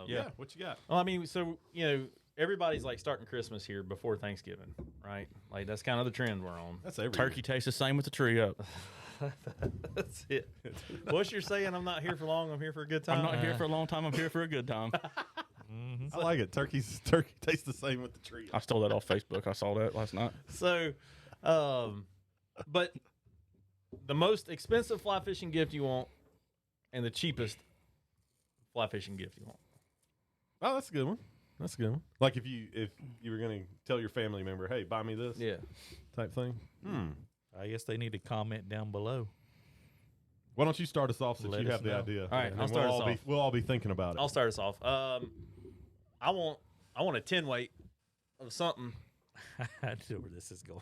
Yeah, what you got? Well, I mean, so you know, everybody's like starting Christmas here before Thanksgiving, right? Like that's kind of the trend we're on. That's every Turkey tastes the same with the tree up. That's it. What's you're saying? I'm not here for long. I'm here for a good time. I'm not here for a long time. I'm here for a good time. I like it. Turkey tastes the same with the tree. I stole that off Facebook. I saw that last night. So, but the most expensive fly fishing gift you want, and the cheapest fly fishing gift you want. Oh, that's a good one. That's a good one. Like if you were gonna tell your family member, hey, buy me this type thing. I guess they need to comment down below. Why don't you start us off since Let you us have the know. idea? All right, and I'll then start us off. We'll all be thinking about it. I'll start us off. I want a 10 weight of something. I know where this is going.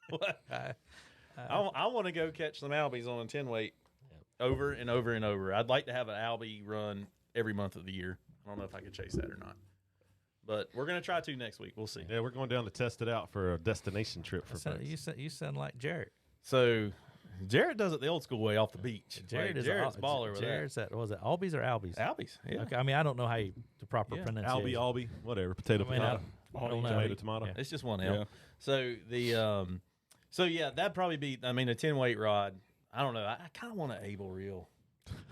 What? I want to go catch some albies on a 10 weight over and over and over. I'd like to have an albie run every month of the year. I don't know if I can chase that or not. But we're going to try to next week. We'll see. Yeah, we're going down to test it out for a destination trip for folks. You sound like Jarrett. So Jared does it the old school way off the beach. Jared is Jared's baller with Jared's that. Was it Albies or Albies? that. Albies. Yeah. Okay, I mean I don't know how the proper pronunciation. Albie, whatever. Potato, I mean, potato. I don't know. Tomato, tomato. Yeah. It's just one L. Yeah. So the so yeah, that'd probably be. I mean, a 10 weight rod. I don't know. I kind of want an Able reel.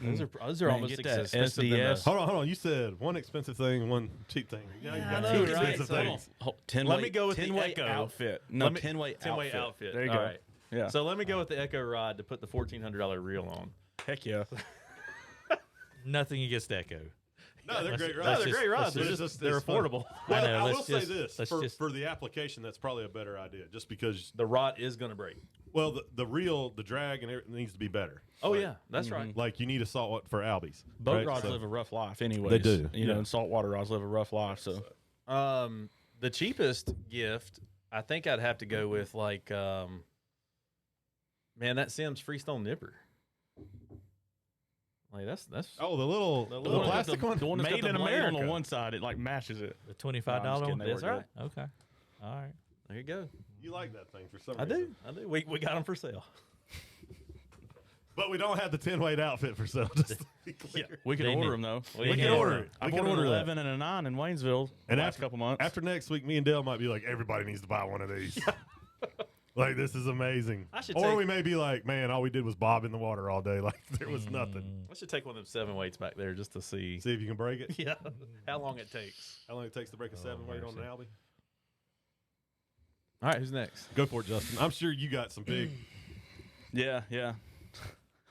Those are Man, almost get that expensive than SDS. the- Hold on. You said one expensive thing, one cheap thing. Yeah, you I got know, two right? expensive So- things. 10 Let weight, me go with the 10 weight Echo. outfit. No, Let me- 10 weight 10 weight outfit. There you All go. right. Yeah. So let me go with the Echo rod to put the $1,400 reel on. Heck yeah. Nothing against Echo. No, they're great No, rods. they're great rods. It's They're just- they're it's fun. affordable. Well, I know, I let's will just- say this let's just- for the application, that's probably a better idea, just because. The rod is going to break. Well, the reel, the drag, and everything needs to be better. Oh Like- yeah, that's right. Like you need a salt for albies. Boat right? rods So- live a rough life anyways. They do, You know, yeah. and saltwater rods live a rough life. So The cheapest gift, I think I'd have to go with like, man, that Sims Freestone Nipper. Like that's Oh, the little plastic one. The one that's Made got the in blade on America. the one side, it like matches it. The $25 No, I'm just one. kidding, they That's work right. Okay. All right. There you go. You like that thing for some I reason. do. We got them for sale. But we don't have the 10-weight outfit for sale. Just to be clear. We can They order need- them though. We can can order it. I've We can ordered order that. 11 and a 9 in Waynesville And the last couple months. After next week, me and Dale might be like, everybody needs to buy one of these. Like, this is amazing. I should Or take- we may be like, man, all we did was bob in the water all day. Like, there was nothing. I should take one of them 7 weights back there just to see. See if you can break it. Yeah, how long it takes. How long it takes to break a 7-weight on an albie? All right, who's next? Go for it, Justin. I'm sure you got some big. Yeah.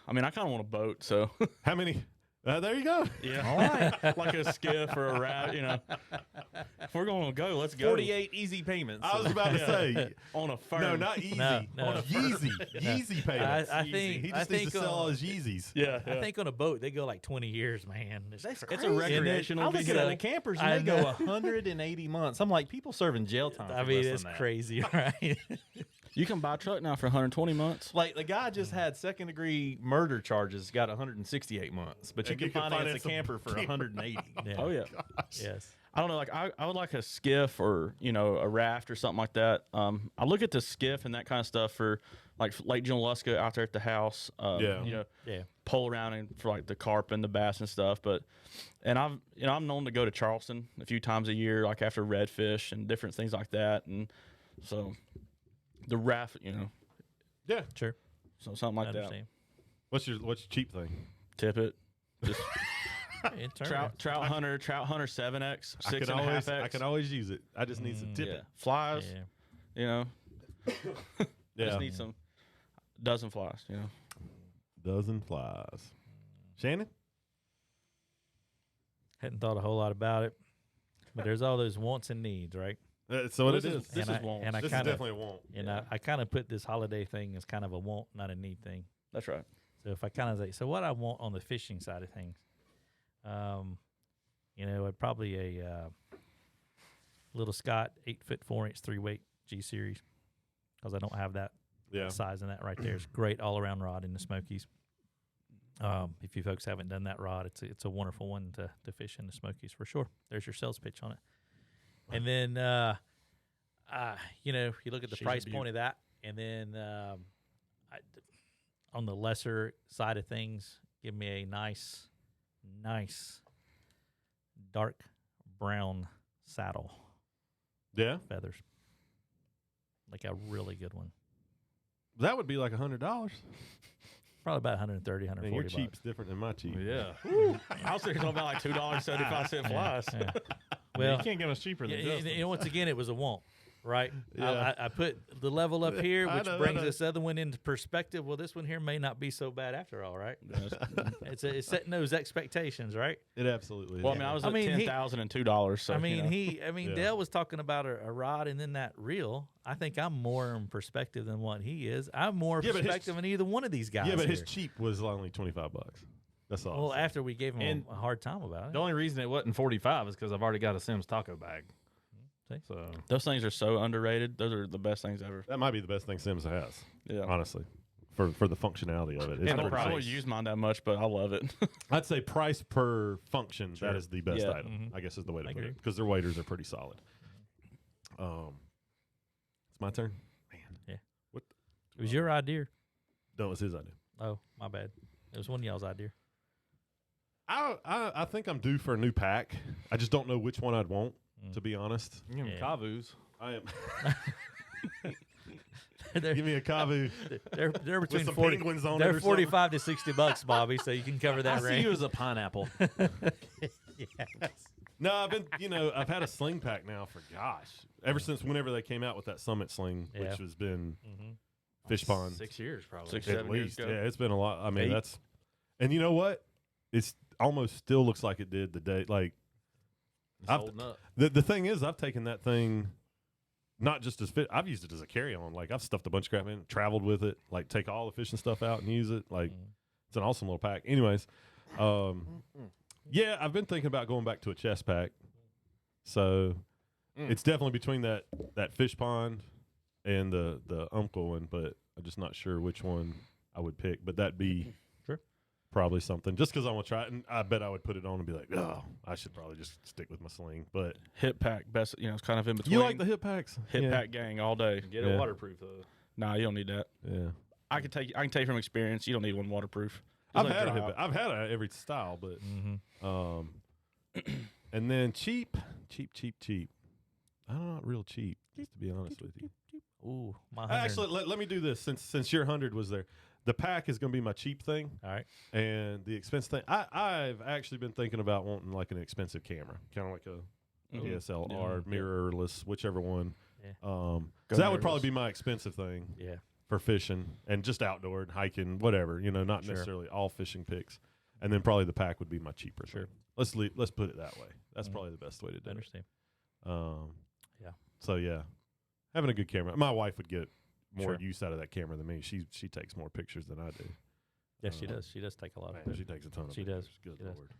I mean, I kind of want a boat, so How many There you go. Yeah. All right. Like a skiff or a raft, If we're going to go, let's go. 48 easy payments. I was about to say. On a firm. No, not easy. No. On a Yeezy. Yeezy payments. I think he just needs to sell all his Yeezys. Yeah. I think on a boat they go like 20 years, man. It's It's crazy. a recreational I'm looking vehicle. at the campers I and they go know. 180 months. I'm like, people serving jail time. I for mean, less it's than that. crazy, right? You can buy a truck now for 120 months. Like the guy just had second-degree murder charges, got 168 months, but you And can you can finance finance a a camper for 180. Yeah. Oh, yeah. Yes. I don't know. Like I would like a skiff or a raft or something like that. I look at the skiff and that kind of stuff for like Lake Junaluska out there at the house. Yeah. Yeah. Pull around and for like the carp and the bass and stuff. I'm known to go to Charleston a few times a year, like after redfish and different things like that. And so the raft, Yeah. Sure. so something I like that. understand. What's your cheap thing? Tip it. Just In turn, trout hunter 7X, I 6.5X. can always use it. I just need some tip yeah. it. Flies, Yeah. Yeah. just need some dozen flies, Dozen flies. Shannon? Hadn't thought a whole lot about it, but there's all those wants and needs, right? So what it This is. This and is wants. and I This is kind of definitely a want. and I kind of put this holiday thing as kind of a want, not a need thing. That's right. So if I kind of say, so what I want on the fishing side of things, I'd probably a little Scott 8-foot 4-inch 3-weight G series because I don't have that Yeah. size in that right there. It's a great all around rod in the Smokies. If you folks haven't done that rod, it's a wonderful one to fish in the Smokies for sure. There's your sales pitch on it. And then you look at the She's a price beaut. point of that, and then on the lesser side of things, give me a nice dark brown saddle Yeah. feathers, like a really good one. That would be like $100. Probably about 130, Man, 140 your bucks. cheap's different than my cheap. Yeah. I was thinking about like $2.75 flies. Yeah. Well, Well, you can't get us cheaper than Justin. once again, it was a want, right? Yeah. I put the level up here, I which know, I brings know. this other one into perspective. Well, this one here may not be so bad after all, right? It's setting those expectations, right? It absolutely is. Well, I mean, I was I at mean, he- $10,002. So I mean, Yeah. Dale was talking about a rod and then that reel. I think I'm more in perspective than what he is. I'm more Yeah, but his- perspective than either one of these guys. yeah, but his here. cheap was only $25. That's all. Well, after we gave him And a hard time about The it. only reason it wasn't 45 is because I've already got a Sims taco bag. See? So those things are so underrated. Those are the best things ever. That might be the best thing Sims has, Yeah. honestly, for the functionality of it. It's I don't, pretty I don't nice. use mine that much, but I love it. I'd say price per function, Sure. that is the best Yeah. item, I guess is the way to I put agree. it. Because their waders are pretty solid. It's my turn. Man. It was your idea. No, it's his idea. Oh, my bad. It was one of y'all's idea. I think I'm due for a new pack. I just don't know which one I'd want, to be honest. give me Yeah. Kavus. I am. they're, Give me a Kavu they're with between some 40. penguins on it. They're or 45 to 60 bucks, Bobby. So you can cover I that see range. you as a pineapple. Yes. No, I've been, I've had a sling pack now for ever since whenever they came out with that Summit sling, Yeah. which has been Mm-hmm. fish pond 6 years probably. 6, at 7 years least. ago. Yeah, it's been a lot. I mean, 8. and you know what? It's almost still looks like it did the day. Like It's I've- holding up. the thing is, I've taken that thing. Not just as fit. I've used it as a carry-on. Like I've stuffed a bunch of crap in, traveled with it. Like take all the fishing stuff out and use it. Like it's an awesome little pack. Anyways, yeah, I've been thinking about going back to a chest pack. So it's definitely between that fish pond and the Umpqua one, but I'm just not sure which one I would pick. But that'd be Sure. probably something. Just because I want to try it, and I bet I would put it on and be like, oh, I should probably just stick with my sling. But Hip pack, best. It's kind of in between. you like the hip packs? hip Yeah. pack gang all day? Get Yeah. it waterproof though. Nah, you don't need that. Yeah. I can tell you from experience. You don't need one waterproof. Just I've let it had a dry hip out. pack. I've had every style, but and then cheap. I'm not real cheap, just to be honest with you. Ooh, my 100. Actually, let me do this since your 100 was there. The pack is going to be my cheap thing, All right. and the expense thing. I've actually been thinking about wanting like an expensive camera, kind of like a DSLR, mirrorless, whichever one. Yeah. So Go that would probably mirrorless. be my expensive thing Yeah. for fishing and just outdoor and hiking, whatever. Not Sure. necessarily all fishing picks. and then probably the pack would be my cheaper. Sure. Thing. Let's put it that way. That's probably the best way to do I understand. it. Yeah. So yeah, having a good camera. My wife would get more Sure. use out of that camera than me. She takes more pictures than I do. Yes, she does. She does take a lot of Man, it. she takes a ton of She pictures. does. Good She does. Lord.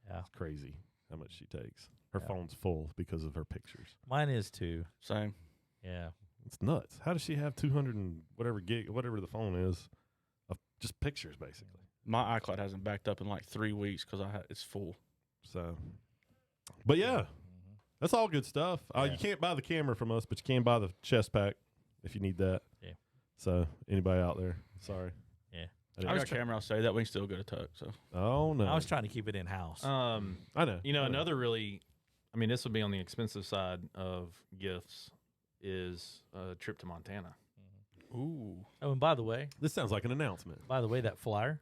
Yeah. It's crazy how much she takes. Her Yeah. phone's full because of her pictures. Mine is too. Same. Yeah. It's nuts. How does she have 200 and whatever gig, whatever the phone is, of just pictures basically? My iCloud hasn't backed up in like 3 weeks because it's full. So, but yeah, that's all good stuff. Yeah. You can't buy the camera from us, but you can buy the chest pack if you need that. Yeah. So anybody out there, sorry. Yeah. I I got a didn't- camera. I'll say that we can still go to tuck. So Oh no, I was trying to keep it in house. I know. You know, I another really, I mean, this would be on the expensive side of gifts, is a trip to Montana. ooh, Oh, and by the way, This sounds like an announcement. that flyer,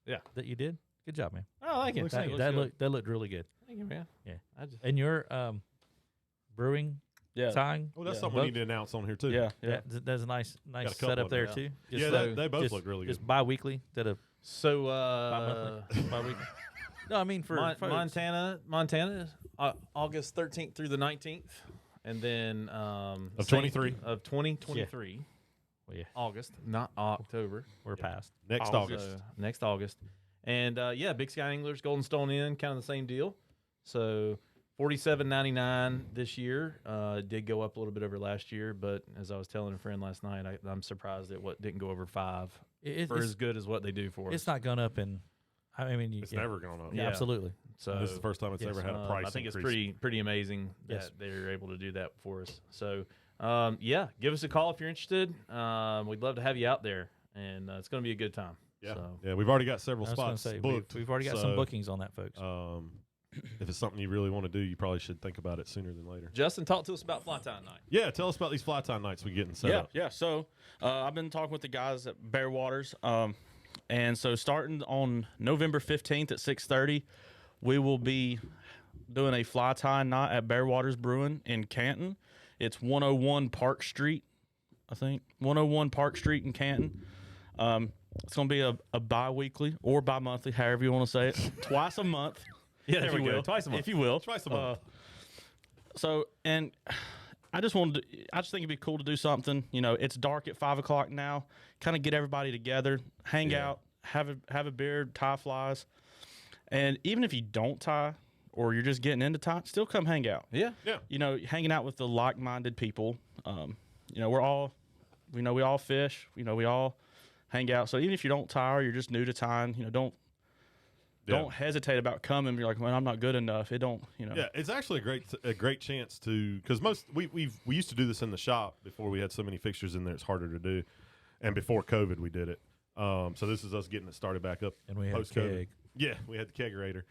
Yeah. that you did, good job, man. Oh, thank you. That looked really good. Thank you, man. Yeah. I just, And your brewing yeah, tying, Oh, that's Yeah. something we need to announce on here too. yeah. that's a nice Got a couple setup of there them, too. Yeah, so they both just- look really good. Just bi-weekly instead of so, bi-weekly. No, I mean for folks. Montana, August 13th through the 19th. And then Of Saint- 23. Of 2023. Well, yeah, August, not October. we're past. Next Oh, August. So, next August. And yeah, Big Sky Anglers, Golden Stone Inn, kind of the same deal. So $47.99 this year. It did go up a little bit over last year, but as I was telling a friend last night, I'm surprised at what didn't go over $5 for as good as what they do for us. It's not gone up in. I mean, It's never gone up. Yeah, Yeah. absolutely. So This is the first time it's Yes. ever had a price I think increase. it's pretty amazing that Yes. they're able to do that for us. So yeah, give us a call if you're interested. We'd love to have you out there, and it's going to be a good time. Yeah, So. yeah. We've already got several I was going spots to say booked. we've already got so, some bookings on that, folks. If it's something you really want to do, you probably should think about it sooner than later. Justin, talk to us about Fly Time Night. Yeah, tell us about these fly time nights we getting set Yeah, up. yeah. So I've been talking with the guys at Bear Waters, and so starting on November 15th at 6:30, we will be doing a fly tie night at Bear Waters Brewing in Canton. It's 101 Park Street, I think. 101 Park Street in Canton. It's going to be a bi-weekly or bi-monthly, however you want to say it, twice a month. Yeah, if there you we go. will. Twice a month. If you will. Twice a month. So, and I just think it'd be cool to do something. You know, it's dark at 5 o'clock now. Kind of get everybody together, hang out, have a beer, tie flies, and even if you don't tie or you're just getting into tie, still come hang out. Yeah. Yeah. You know, hanging out with the like-minded people. You know, we all fish. You know, we all hang out. So even if you don't tie or you're just new to tying, you know, don't hesitate about coming. You're like, well, I'm not good enough. It don't, you know. Yeah, it's actually a great chance to, because we used to do this in the shop before we had so many fixtures in there. It's harder to do, and before COVID we did it. So this is us getting it started back up. And we had post-COVID. keg. Yeah, we had the kegerator.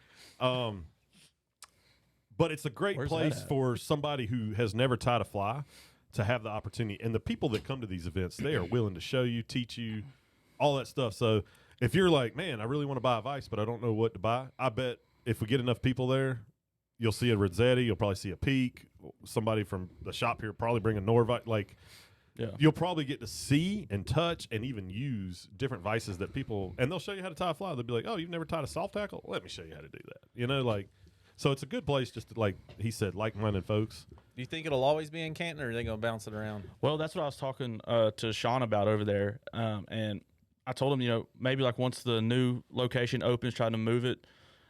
But it's a great Where's that place at? for somebody who has never tied a fly to have the opportunity. And the people that come to these events, they are willing to show you, teach you, all that stuff. So if you're like, man, I really want to buy a vise, but I don't know what to buy, I bet if we get enough people there, you'll see a Rossetti, you'll probably see a Peak. Somebody from the shop here probably bring a Norvite. Like, Yeah. you'll probably get to see and touch and even use different vices that people, and they'll show you how to tie a fly. They'll be like, oh, you've never tied a soft tackle? Let me show you how to do that. You know, like, so it's a good place just to, like he said, like-minded folks. Do you think it'll always be in Canton, or are they going to bounce it around? Well, that's what I was talking to Sean about over there, and I told him, you know, maybe like once the new location opens, trying to move it.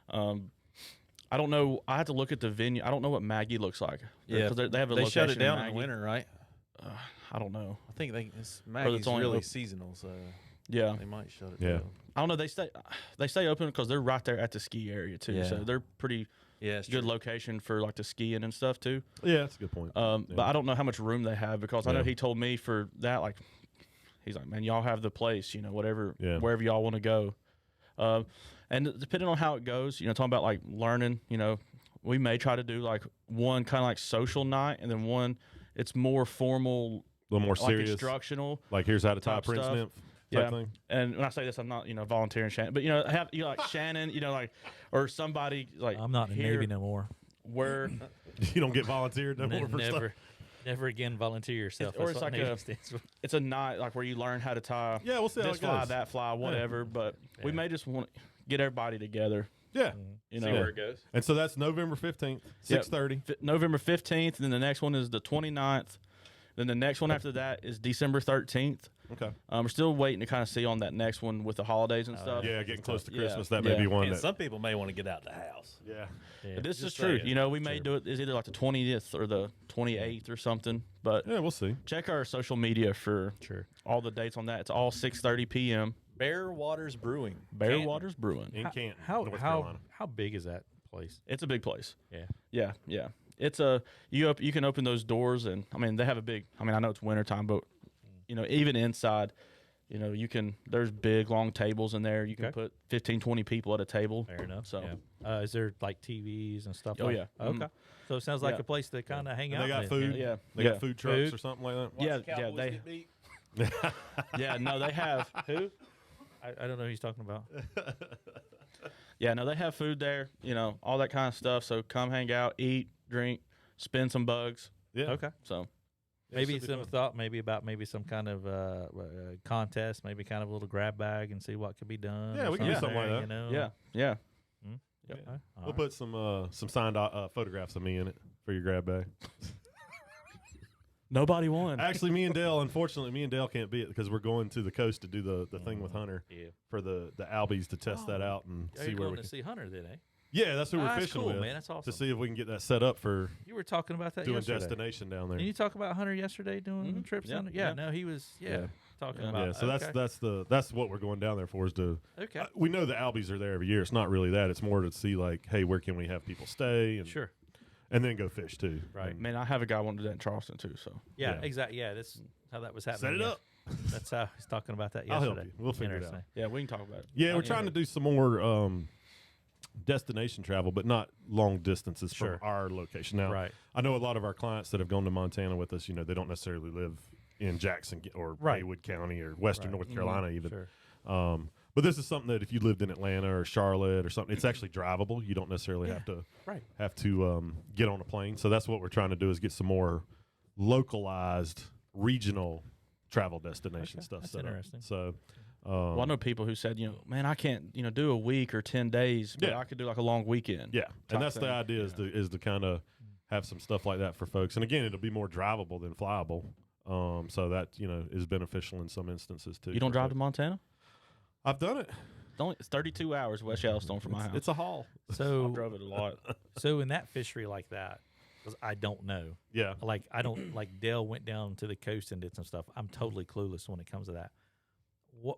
I don't know. I have to look at the venue. I don't know what Maggie looks like. Yeah, because they have a They location shut it down in Maggie. the winter, right? I don't know. I think Maggie's only really open. seasonal, so Yeah, they might shut it Yeah. down. I don't know. They stay open because they're right there at the ski area too. Yeah. So they're pretty Yeah, it's good true. location for like the skiing and stuff too. Yeah, that's a good point. But I don't know how much room they have because I know Yeah. he told me for that, like, he's like, man, y'all have the place, you know, whatever, Yeah. wherever y'all want to go. And depending on how it goes, you know, talking about like learning, you know, we may try to do like one kind of like social night and then one it's more formal, a little more like serious. instructional. Like, here's how to tie type Prince stuff. Nymph type Yeah. thing. And when I say this, I'm not, you know, volunteering Shannon, but, you know, have, you know, like Shannon, you know, like, or somebody like, I'm not in the here Navy no more. where, You don't get volunteered no more for stuff. Never again volunteer yourself. or That's it's what like Navy a- stands for. it's a night like where you learn how to tie Yeah, we'll see how this it fly, goes. that fly, whatever. But we Yeah. may just want to get everybody together. Yeah. You See know, where it goes. And so that's November 15th, 6:30. November 15th, and then the next one is the 29th. Then the next one after that is December 13th. Okay. We're still waiting to kind of see on that next one with the holidays and stuff. Yeah, getting close to Yeah. Christmas. That may be one And that. some people may want to get out the house. Yeah. Yeah. This is Just true. saying. You know, we may do it. It's either like the 20th or the 28th or something. But Yeah, we'll see. check our social media for all the dates on that. It's all 6:30 p.m. Bear Waters Brewing. Bear Canton. Waters Brewing. In Canton, How North Carolina. how big is that place? It's a big place. Yeah. Yeah. It's you can open those doors, and I mean they have a big. I mean I know it's wintertime, but you know even inside, you know there's big long tables in there. You can put 15, 20 people at a table. Fair enough. So is there like TVs and stuff? Oh, like yeah. Okay. Mhm. So it sounds like Yeah. a place to kind of hang And out. they got in. food. yeah, They got food trucks or something like that. yeah. No, they have Who? I don't know who he's talking about. Yeah, no, they have food there, you know, all that kind of stuff. So come hang out, eat, drink, spin some bugs. Yeah. Okay. So Maybe should be some fun. thought, maybe about some kind of contest, maybe kind of a little grab bag and see what could be done. Yeah, or we can do something like there, that. You know? yeah. Yep. Yeah. All We'll right. put some signed photographs of me in it for your grab bag. Nobody won. Actually, unfortunately, me and Dale can't be it because we're going to the coast to do the thing with Hunter Yeah. for the Albies to test that out and Are see you where going we to can. see Hunter then, eh? Yeah, that's who we're That's fishing cool, with man. That's awesome. to see if we can get that set up for You were talking about that doing yesterday. destination down there. Didn't you talk about Hunter yesterday doing trips Yeah, down there? Yeah, yeah. no, he was talking Yeah. about Yeah, so okay. that's what we're going down there for is to. Okay. We know the Albies are there every year. It's not really that. It's more to see like, hey, where can we have people stay and Sure. and then go fish too. Right. And Man, I have a guy wanting to do that in Charleston too. So Yeah, Yeah. exactly. Yeah, that's how that was happening. set it yeah. up. That's how he's talking about that I'll yesterday. help you. We'll figure it out. Interesting. yeah, we can talk about it. Yeah, we're trying to do some more destination travel, but not long distances Sure. from our location. Now, Right. I know a lot of our clients that have gone to Montana with us. You know, they don't necessarily live in Jackson or Right. Haywood County or Western North Carolina even. Sure. But this is something that if you lived in Atlanta or Charlotte or something, it's actually drivable. You don't necessarily have to Right. get on a plane. So that's what we're trying to do is get some more localized regional travel destination stuff That's set up. interesting. So Well, I know people who said, you know, man, I can't, you know, do a week or 10 days, but Yeah. I could do like a long weekend. yeah, type and that's the thing. idea is to kind of have some stuff like that for folks. And again, it'll be more drivable than flyable. So that is beneficial in some instances too. You don't for drive to folks. Montana? I've done it. It's 32 hours West Yellowstone from my house. It's a haul. I So, drove it a lot. so in that fishery like that, because I don't know, Yeah. like I don't like Dale went down to the coast and did some stuff. I'm totally clueless when it comes to that.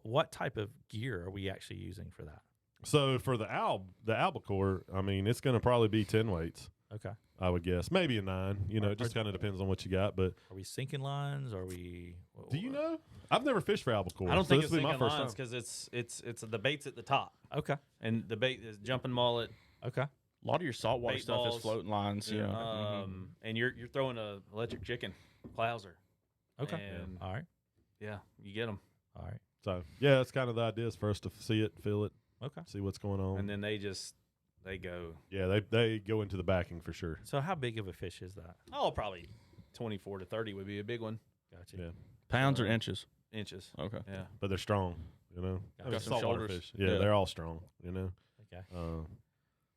What type of gear are we actually using for that? So for the albacore, I mean, it's going to probably be 10 weights. Okay. I would guess maybe a 9. It just kind of depends on what you got. But Are we sinking lines? Are we? do you know? I've never fished for albacore. I don't so think this it's will be my sinking first lines time. because it's the bait's at the top Okay. and the bait is jumping mullet. Okay. A lot of your saltwater Bait stuff balls. is floating lines. You know. And you're throwing a electric chicken clouser. Okay. And All right. yeah, you get them, All right. So yeah, that's kind of the idea is for us to see it, feel it, Okay. see what's going on. and then they go. yeah, they go into the backing for sure. So how big of a fish is that? Oh, probably 24 to 30 would be a big one. Gotcha. Yeah, Pounds or inches? Inches. Okay. Yeah. but they're strong. Got They're some saltwater shoulders. fish. Yeah, Yeah. they're all strong. Okay. So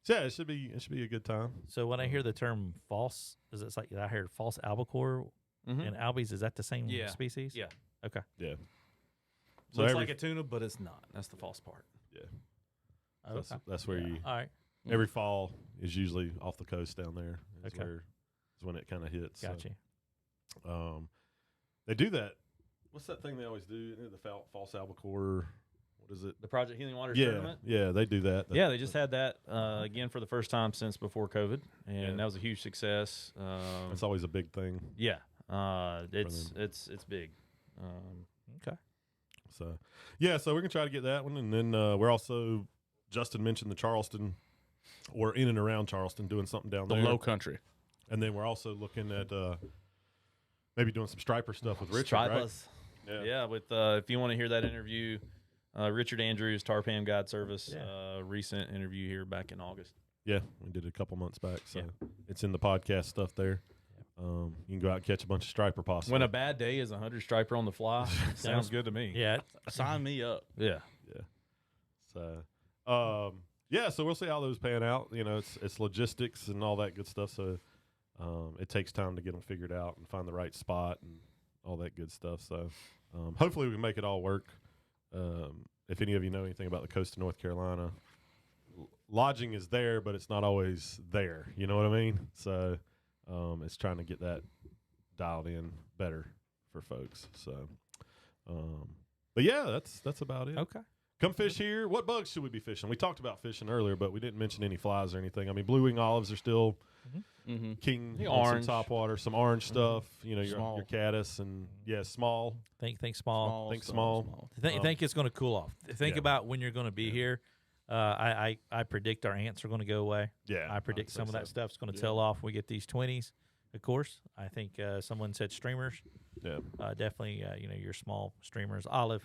yeah, it should be a good time. So when I hear the term false, is it like I heard false albacore Mhm. and albies? Is that the same Yeah. species? Yeah. Okay. Yeah. So it's every- like a tuna, but it's not. That's the false part. Yeah, Okay. that's where you All right. every fall is usually off the coast down there. Is Okay. where is when it kind of hits. so. Gotcha. They do that. What's that thing they always do? The false albacore. What is it? The Project Healing Waters Yeah, tournament. yeah, they do that. Yeah, they just had that again for the first time since before COVID, and Yeah. that was a huge success. That's always a big thing. Yeah, it's big. Okay. So, yeah, so we're gonna try to get that one, and then we're also Justin mentioned the Charleston, or in and around Charleston, doing something down The there. low country. And then we're also looking at maybe doing some striper stuff with Richard. Right? Stripeless. Yeah, with if you want to hear that interview, Richard Andrews, Tarpam Guide Service, recent interview here back in August. Yeah, we did it a couple months back, so it's in the podcast stuff there. You can go out and catch a bunch of striper possibly. When a bad day is 100 striper on the fly, sounds good to me. Yeah. Sign me up. Yeah. So, Yeah, so we'll see how those pan out. You know, it's logistics and all that good stuff. So it takes time to get them figured out and find the right spot and all that good stuff. So hopefully we can make it all work. If any of you know anything about the coast of North Carolina, lodging is there, but it's not always there. You know what I mean? So it's trying to get that dialed in better for folks. So, but yeah, that's about it. Okay. Come fish here. What bugs should we be fishing? We talked about fishing earlier, but we didn't mention any flies or anything. I mean, blue wing olives are still king The on orange. some topwater, some orange stuff. You know, your caddis and small. Think small. Think small. Think it's going to cool off. Think about when you're going to be here. I predict our ants are going to go away. Yeah, I predict some of that stuff's going to tail off. We get these 20s, of course. I think someone said streamers. Yeah, definitely. Your small streamers, olive.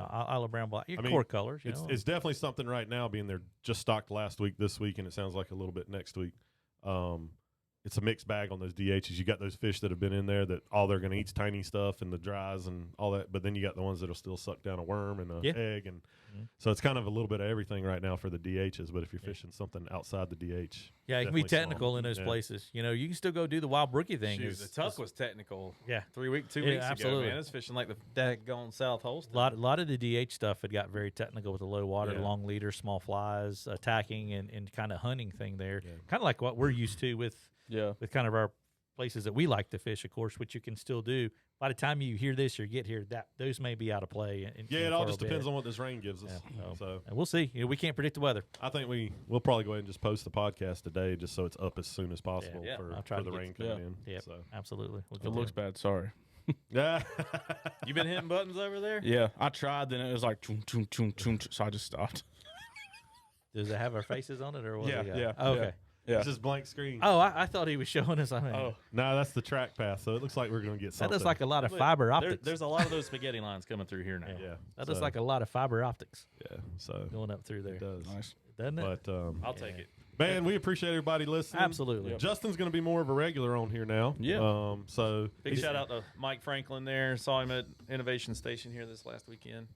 Olive brown, black. Your core colors. It's definitely something right now. Being they're just stocked last week, this week, and it sounds like a little bit next week. It's a mixed bag on those DHs. You got those fish that have been in there that all they're going to eat's tiny stuff and the dries and all that. But then you got the ones that'll still suck down a worm and an egg. And so it's kind of a little bit of everything right now for the DHs. But if you're fishing something outside the DH. Yeah, it can be technical in those places. You can still go do the wild brookie thing. The tuck was technical. Yeah. 2 weeks absolutely. ago, man. It's fishing like the daggone South Holston. A lot of the DH stuff had got very technical with the low water, long leader, small flies, attacking, and kind of hunting thing there. Yeah. Kind of like what we're used to with kind of our places that we like to fish, of course, which you can still do. By the time you hear this or get here, those may be out of play. It all just depends on what this rain gives us. Yeah, so and we'll see. We can't predict the weather. I think we'll probably go ahead and just post the podcast today just so it's up as soon as possible for the rain coming in. Yeah, so. Absolutely. If it looks bad, sorry. Yeah. You been hitting buttons over there? Yeah, I tried, then it was like choom, choom, choom, choom, so I just stopped. Does it have our faces on it or what? Yeah. Oh, okay. Yeah. It's just blank screen. Oh, I thought he was showing us. No, that's the track path. So it looks like we're going to get something. That looks like a lot of fiber optics. There's a lot of those spaghetti lines coming through here now. Yeah. That looks like a lot of fiber optics. Yeah. So going up through there. It does. Nice. Doesn't it? But I'll take it. Man, we appreciate everybody listening. Absolutely. Yep. Justin's going to be more of a regular on here now. Yeah. So big shout out to Mike Franklin there. Saw him at Innovation Station here this last weekend.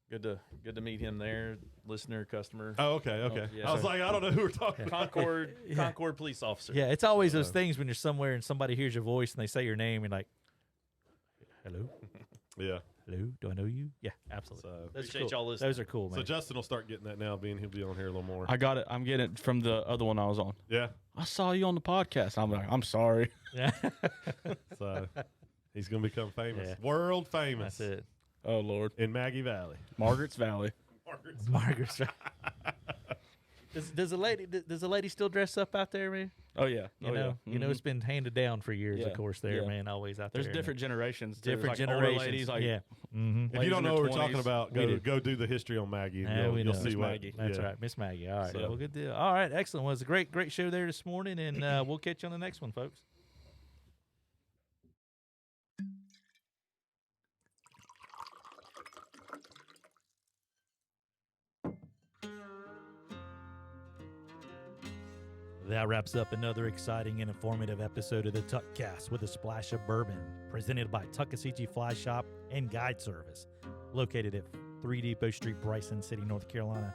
Good to meet him there, listener, customer. Oh, okay. Yeah. I was like, I don't know who we're talking about. Concord police officer. Yeah, it's always those things when you're somewhere and somebody hears your voice and they say your name, you're like, hello? Yeah. Hello? Do I know you? Yeah, absolutely. So, appreciate y'all listening. Those are cool, man. So Justin will start getting that now, being he'll be on here a little more. I got it. I'm getting it from the other one I was on. Yeah. I saw you on the podcast. I'm like, I'm sorry. Yeah. So he's going to become famous. Yeah. World famous. That's it. Oh, Lord. In Maggie Valley. Margaret's Valley. Margaret's Valley. Does a lady still dress up out there, man? Oh, yeah. You know, it's been handed down for years, of course, there, Yeah. man, always out there. There's different generations. Different There's like generations. older ladies, like, yeah. If you don't know what we're talking 20s, about, go do the history on Maggie. And we you'll know. see Miss what. Maggie. That's right, Miss Maggie. All right, So- well, good deal. All right, excellent. Well, it was a great show there this morning, and we'll catch you on the next one, folks. That wraps up another exciting and informative episode of the Tuckcast with a splash of bourbon, presented by Tuckasegee Fly Shop and Guide Service, located at 3 Depot Street, Bryson City, North Carolina,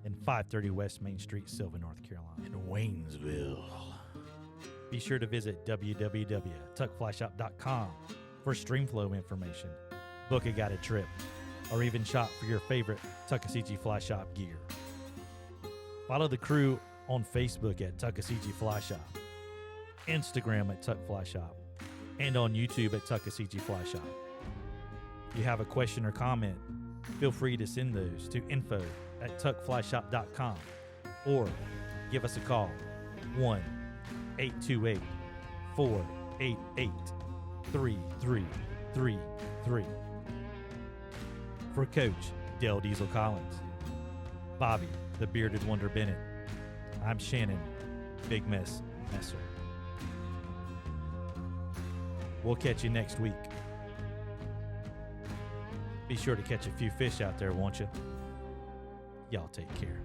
and 530 West Main Street, Sylvan, North Carolina, in Waynesville. Be sure to visit www.tuckflyshop.com for streamflow information, book a guided trip, or even shop for your favorite Tuckasegee Fly Shop gear. Follow the crew on Facebook at Tuckasegee Fly Shop, Instagram at Tuck Fly Shop, and on YouTube at Tuckasegee Fly Shop. If you have a question or comment, feel free to send those to info@tuckflyshop.com or give us a call, 1-828-488-3333. For Coach Dale Diesel Collins, Bobby the Bearded Wonder Bennett, I'm Shannon, Big Messer. We'll catch you next week. Be sure to catch a few fish out there, won't you? Y'all take care.